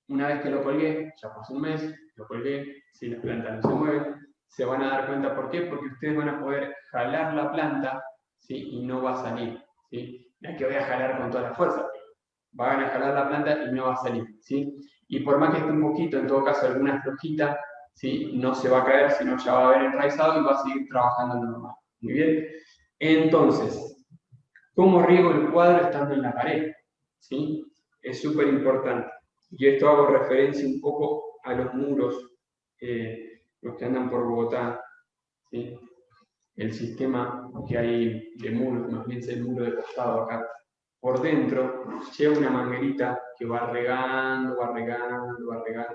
una vez que lo colgué, ya pasó un mes, lo colgué, si las plantas no se mueven, se van a dar cuenta por qué, porque ustedes van a poder jalar la planta, ¿sí? Y no va a salir, ¿sí? No es que voy a jalar con toda la fuerza, van a jalar la planta y no va a salir, ¿sí? Y por más que esté un poquito, en todo caso alguna flojita, ¿sí? No se va a caer, sino ya va a haber enraizado y va a seguir trabajando normal. Muy bien. Entonces, ¿cómo riego el cuadro estando en la pared? ¿Sí? Es súper importante. Y esto hago referencia un poco a los muros, los que andan por Bogotá, ¿sí? El sistema que hay de muros, más bien es el muro de costado acá. Por dentro lleva una manguerita que va regando,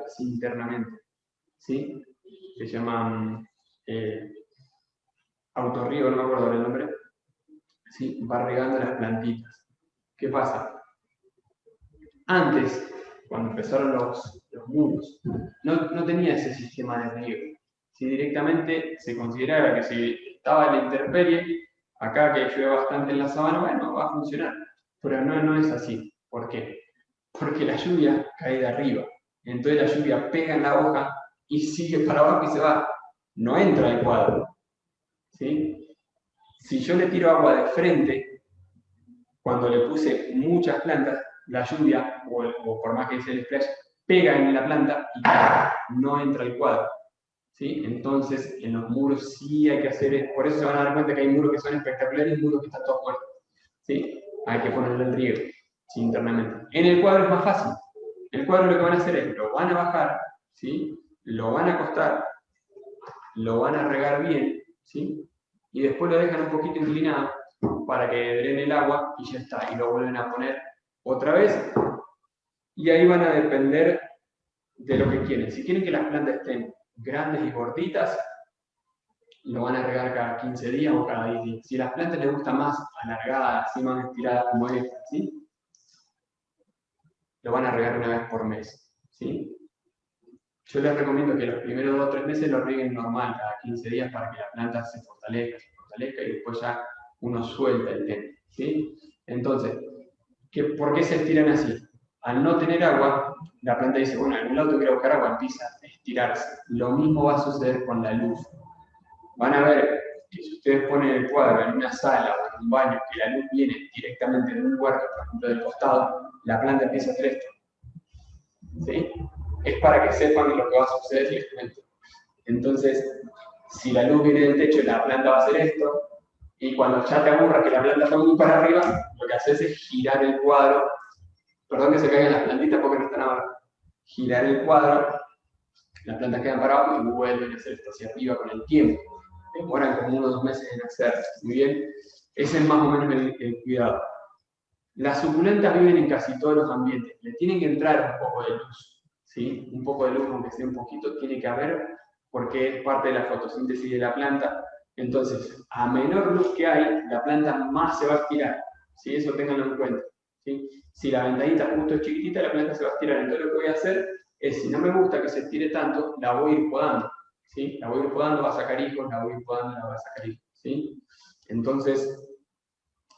así internamente, ¿sí? Se llama autorriego, no me acuerdo el nombre, ¿sí? Va regando las plantitas. ¿Qué pasa? Antes, cuando empezaron los muros, no tenía ese sistema de riego. Si directamente se consideraba que si estaba la intemperie, acá que llueve bastante en la sabana, bueno, va a funcionar. Pero no es así. ¿Por qué? Porque la lluvia cae de arriba. Entonces la lluvia pega en la hoja y sigue para abajo y se va. No entra al cuadro. ¿Sí? Si yo le tiro agua de frente, cuando le puse muchas plantas, la lluvia, o por más que sea el splash, pega en la planta y no entra al cuadro. ¿Sí? Entonces, en los muros sí hay que hacer, por eso se van a dar cuenta que hay muros que son espectaculares y muros que están todos muertos. ¿Sí? Hay que ponerle el riego, ¿sí? Internamente. En el cuadro es más fácil. En el cuadro lo que van a hacer es, lo van a bajar, ¿sí? Lo van a acostar, lo van a regar bien, ¿sí? Y después lo dejan un poquito inclinado para que drene el agua y ya está. Y lo vuelven a poner otra vez. Y ahí van a depender de lo que quieren. Si quieren que las plantas estén grandes y gorditas, lo van a regar cada 15 días o cada 10 días. Si a las plantas les gusta más alargada, así más estirada como esta, ¿sí? Lo van a regar una vez por mes, ¿sí? Yo les recomiendo que los primeros 2 o 3 meses lo rieguen normal, cada 15 días, para que la planta se fortalezca y después ya uno suelta el tema, ¿sí? Entonces, ¿por qué se estiran así? Al no tener agua, la planta dice, bueno, en algún lado tengo que ir a buscar agua, empieza a estirarse. Lo mismo va a suceder con la luz. Van a ver que si ustedes ponen el cuadro en una sala o en un baño, que la luz viene directamente de un lugar, por ejemplo, del costado, la planta empieza a hacer esto. ¿Sí? Es para que sepan lo que va a suceder y les cuento. Entonces, si la luz viene del techo, la planta va a hacer esto, y cuando ya te aburra que la planta está muy para arriba, lo que haces es girar el cuadro. Perdón que se caigan las plantitas porque no están abajo. Girar el cuadro, las plantas quedan para abajo y vuelven a hacer esto hacia arriba con el tiempo. Demoran como 1 o 2 meses en hacer. Muy bien. Ese es más o menos el cuidado. Las suculentas viven en casi todos los ambientes. Le tiene que entrar un poco de luz. ¿Sí? Un poco de luz, aunque sea un poquito, tiene que haber, porque es parte de la fotosíntesis de la planta. Entonces, a menor luz que hay, la planta más se va a estirar. ¿Sí? Eso ténganlo en cuenta. ¿Sí? Si la ventanita justo es chiquitita, la planta se va a estirar. Entonces lo que voy a hacer es, si no me gusta que se estire tanto, la voy a ir podando. ¿Sí? La voy a ir podando, va a sacar hijos, la voy a ir podando, la va a sacar hijos. ¿Sí? Entonces,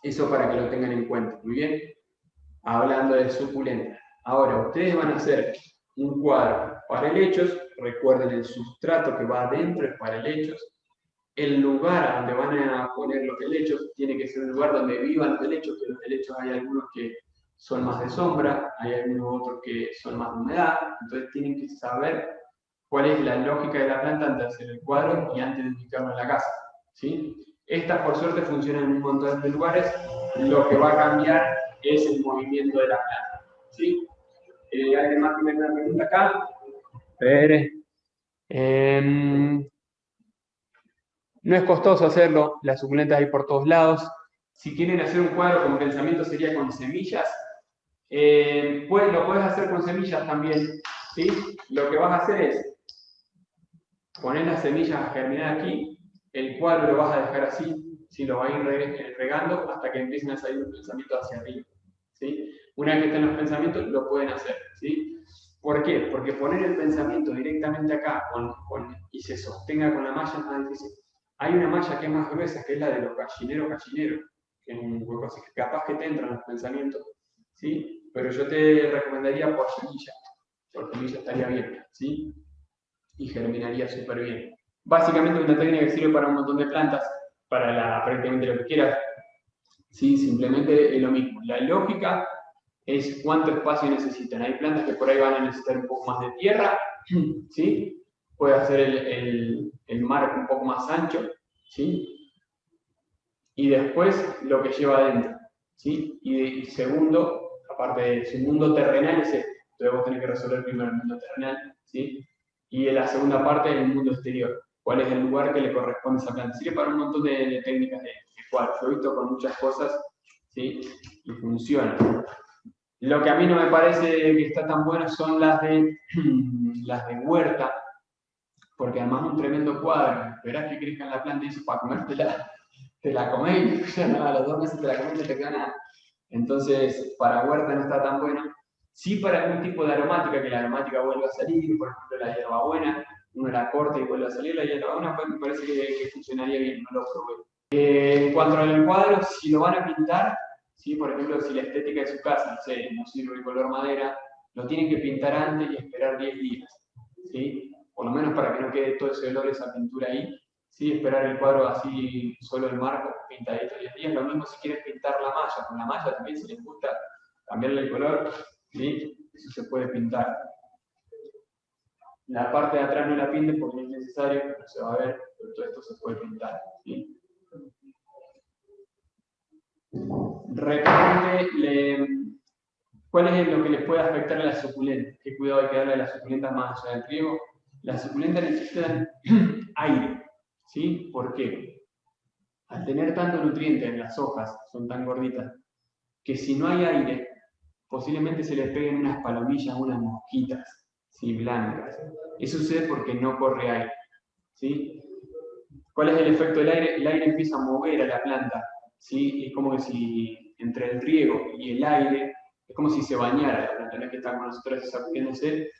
eso para que lo tengan en cuenta. Muy bien. Hablando de suculentas. Ahora, ustedes van a hacer un cuadro para helechos. Recuerden, el sustrato que va adentro es para helechos. El lugar a donde van a poner los helechos tiene que ser un lugar donde vivan los helechos, que los helechos hay algunos que son más de sombra, hay algunos otros que son más de humedad. Entonces tienen que saber cuál es la lógica de la planta antes de hacer el cuadro y antes de ubicarlo en la casa. ¿Sí? Estas, por suerte, funcionan en un montón de lugares. Lo que va a cambiar es el movimiento de la planta. ¿Sí? ¿Alguien más tiene una pregunta acá? Pere. No es costoso hacerlo, las suculentas hay por todos lados. Si quieren hacer un cuadro con pensamiento sería con semillas. Pues lo puedes hacer con semillas también. ¿Sí? Lo que vas a hacer es poner las semillas a germinar aquí, el cuadro lo vas a dejar así, ¿sí? Lo vas a ir regando hasta que empiecen a salir los pensamientos hacia arriba. ¿Sí? Una vez que estén los pensamientos, lo pueden hacer. ¿Sí? ¿Por qué? Porque poner el pensamiento directamente acá y se sostenga con la malla es más difícil. Hay una malla que es más gruesa, que es la de los gallineros, que es un hueco así, que capaz que te entran los pensamientos, ¿sí? Pero yo te recomendaría porcemilla. Porcemilla estaría bien, ¿sí? Y germinaría súper bien. Básicamente una técnica que sirve para un montón de plantas, para prácticamente lo que quieras, ¿sí? Simplemente es lo mismo. La lógica es cuánto espacio necesitan. Hay plantas que por ahí van a necesitar un poco más de tierra, ¿sí? Puede hacer el marco un poco más ancho, ¿sí? Y después lo que lleva adentro, ¿sí? Y segundo, aparte de su mundo terrenal es este. Entonces vos tenés que resolver primero el mundo terrenal, ¿sí? Y en la segunda parte el mundo exterior. ¿Cuál es el lugar que le corresponde a esa planta? Sirve para un montón de técnicas de cuadro. Yo he visto con muchas cosas, ¿sí? Y funciona. Lo que a mí no me parece que está tan bueno son las de huerta, porque además es un tremendo cuadro. Verás que crezca en la planta y dice, para comértela, te la comés, y ya no, a los 2 meses te la comés y te queda nada. Entonces, para huerta no está tan bueno. Sí para algún tipo de aromática, que la aromática vuelva a salir, por ejemplo la hierbabuena, uno la corta y vuelve a salir, la hierbabuena pues, me parece que funcionaría bien, no lo probé. En cuanto al cuadro, si lo van a pintar, ¿sí? Por ejemplo, si la estética de su casa, no sé, no sirve el color madera, lo tienen que pintar antes y esperar 10 días, ¿sí? Por lo menos para que no quede todo ese olor, esa pintura ahí, ¿sí? Esperar el cuadro así, solo el marco, pintadito 10 días. Lo mismo si quieren pintar la malla, con la malla también si les gusta cambiarle el color, ¿sí? Eso se puede pintar. La parte de atrás no la pinten porque no es necesario, no se va a ver, pero todo esto se puede pintar, ¿sí? Repelente, ¿cuál es lo que les puede afectar a las suculentas? ¿Qué cuidado hay que darle a las suculentas más allá del riego? Las suculentas necesitan aire, ¿sí? ¿Por qué? Al tener tanto nutriente en las hojas, son tan gorditas, que si no hay aire, posiblemente se les peguen unas palomillas, unas mosquitas, ¿sí? Blancas. Eso sucede porque no corre aire, ¿sí? ¿Cuál es el efecto del aire? El aire empieza a mover a la planta, ¿sí? Es como que si entre el riego y el aire, es como si se bañara la planta, no es que está con nosotros sacudiéndose,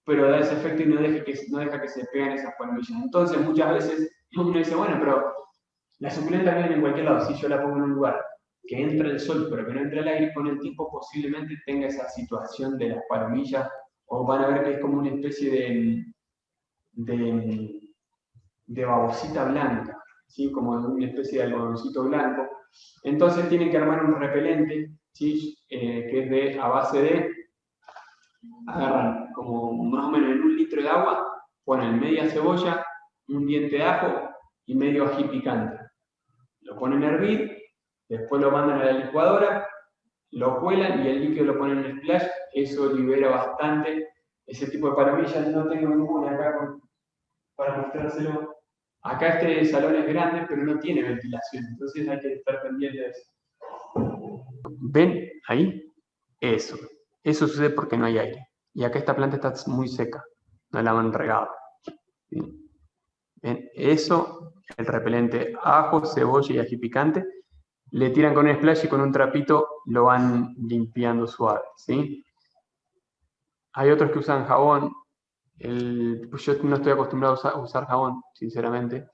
pero da ese efecto y no deja que se peguen esas palomillas. Entonces, muchas veces uno dice, bueno, pero las suculentas vienen en cualquier lado. Si yo la pongo en un lugar que entra el sol, pero que no entra el aire, con el tiempo posiblemente tenga esa situación de las palomillas, o van a ver que es como una especie de babosita blanca, ¿sí? Como una especie de algodoncito blanco. Entonces tienen que armar un repelente, ¿sí? Que es a base de, agarran como más o menos en 1 litro de agua, ponen media cebolla, un diente de ajo y medio ají picante. Lo ponen a hervir, después lo mandan a la licuadora, lo cuelan y el líquido lo ponen en el splash. Eso libera bastante ese tipo de palomillas. No tengo ninguna acá para mostrárselo. Acá este salón es grande, pero no tiene ventilación, entonces hay que estar pendiente de eso. ¿Ven ahí? Eso. Eso sucede porque no hay aire. Y acá esta planta está muy seca, no la han regado. ¿Sí? ¿Ven? Eso, el repelente ajo, cebolla y ají picante, le tiran con un splash y con un trapito lo van limpiando suave, ¿sí? Hay otros que usan jabón. Pues yo no estoy acostumbrado a usar jabón, sinceramente.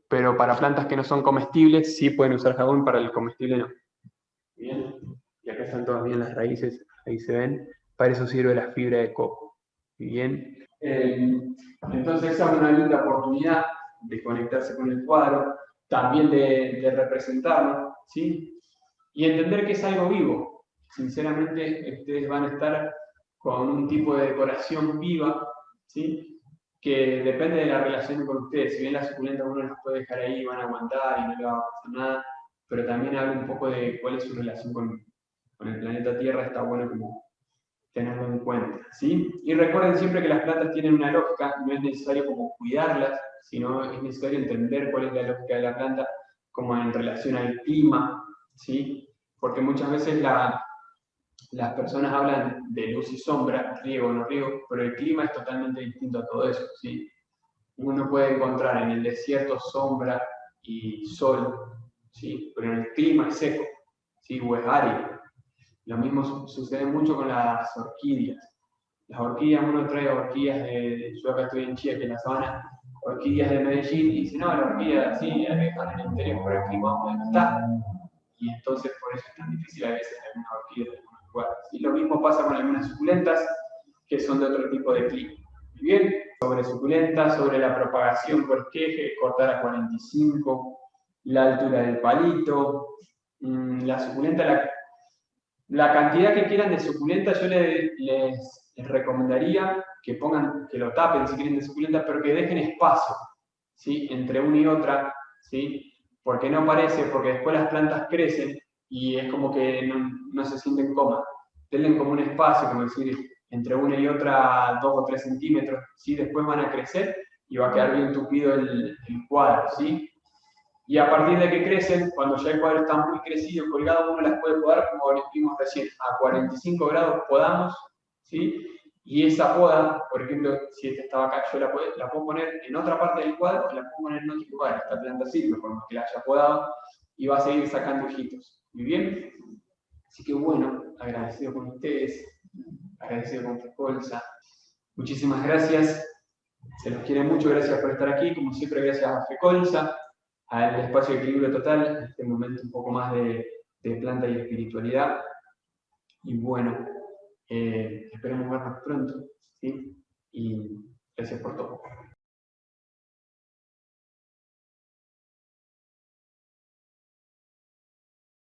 Pero para plantas que no son comestibles, sí pueden usar jabón, para el comestible no. Bien. Y acá están todas bien las raíces, ahí se ven. Para eso sirve la fibra de coco. Bien. Entonces esa es una linda oportunidad de conectarse con el cuadro, también de representarlo, ¿sí? Y entender que es algo vivo. Sinceramente, ustedes van a estar con un tipo de decoración viva, ¿sí? Que depende de la relación con ustedes. Si bien las suculentas uno las puede dejar ahí, van a aguantar y no le va a pasar nada, pero también habla un poco de cuál es su relación con el planeta Tierra. Está bueno como tenerlo en cuenta, ¿sí? Y recuerden siempre que las plantas tienen una lógica, no es necesario como cuidarlas, sino es necesario entender cuál es la lógica de la planta, como en relación al clima, ¿sí? Porque muchas veces las personas hablan de luz y sombra, riego o no riego, pero el clima es totalmente distinto a todo eso, ¿sí? Uno puede encontrar en el desierto sombra y sol, ¿sí? Pero en el clima es seco, ¿sí? O es árido. Lo mismo sucede mucho con las orquídeas. Las orquídeas, uno trae orquídeas yo acá estoy en Chile, que en la sabana, orquídeas de Medellín, y dice, no, la orquídea sí, están en el interior por el clima donde está. Y entonces por eso es tan difícil a veces algunas orquídeas de algunos lugares. Y lo mismo pasa con algunas suculentas, que son de otro tipo de clima. Muy bien, sobre suculentas, sobre la propagación por esqueje, cortar a 45, la altura del palito, la suculenta, la cantidad que quieran de suculenta, yo les recomendaría que pongan, que lo tapen si quieren de suculenta, pero que dejen espacio, ¿sí? Entre una y otra, ¿sí? Porque no parece, porque después las plantas crecen y es como que no se sienten cómodas. Denle como un espacio, como decir, entre una y otra 2 o 3 centímetros, ¿sí? Después van a crecer y va a quedar bien tupido el cuadro, ¿sí? Y a partir de que crecen, cuando ya el cuadro está muy crecido, colgado, uno las puede podar como vimos recién, a 45 grados podamos, ¿sí? Y esa poda, por ejemplo, si esta estaba acá, yo la puedo poner en otra parte del cuadro, la puedo poner en otro lugar, esta planta sirve, por más que la haya podado, y va a seguir sacando hijitos. ¿Muy bien? Así que bueno, agradecido con ustedes, agradecido con Frecolza. Muchísimas gracias, se los quiere mucho, gracias por estar aquí, como siempre gracias a Frecolza, al espacio de equilibrio total, en este momento un poco más de planta y espiritualidad. Y bueno, esperemos vernos pronto, ¿sí? Y gracias por todo.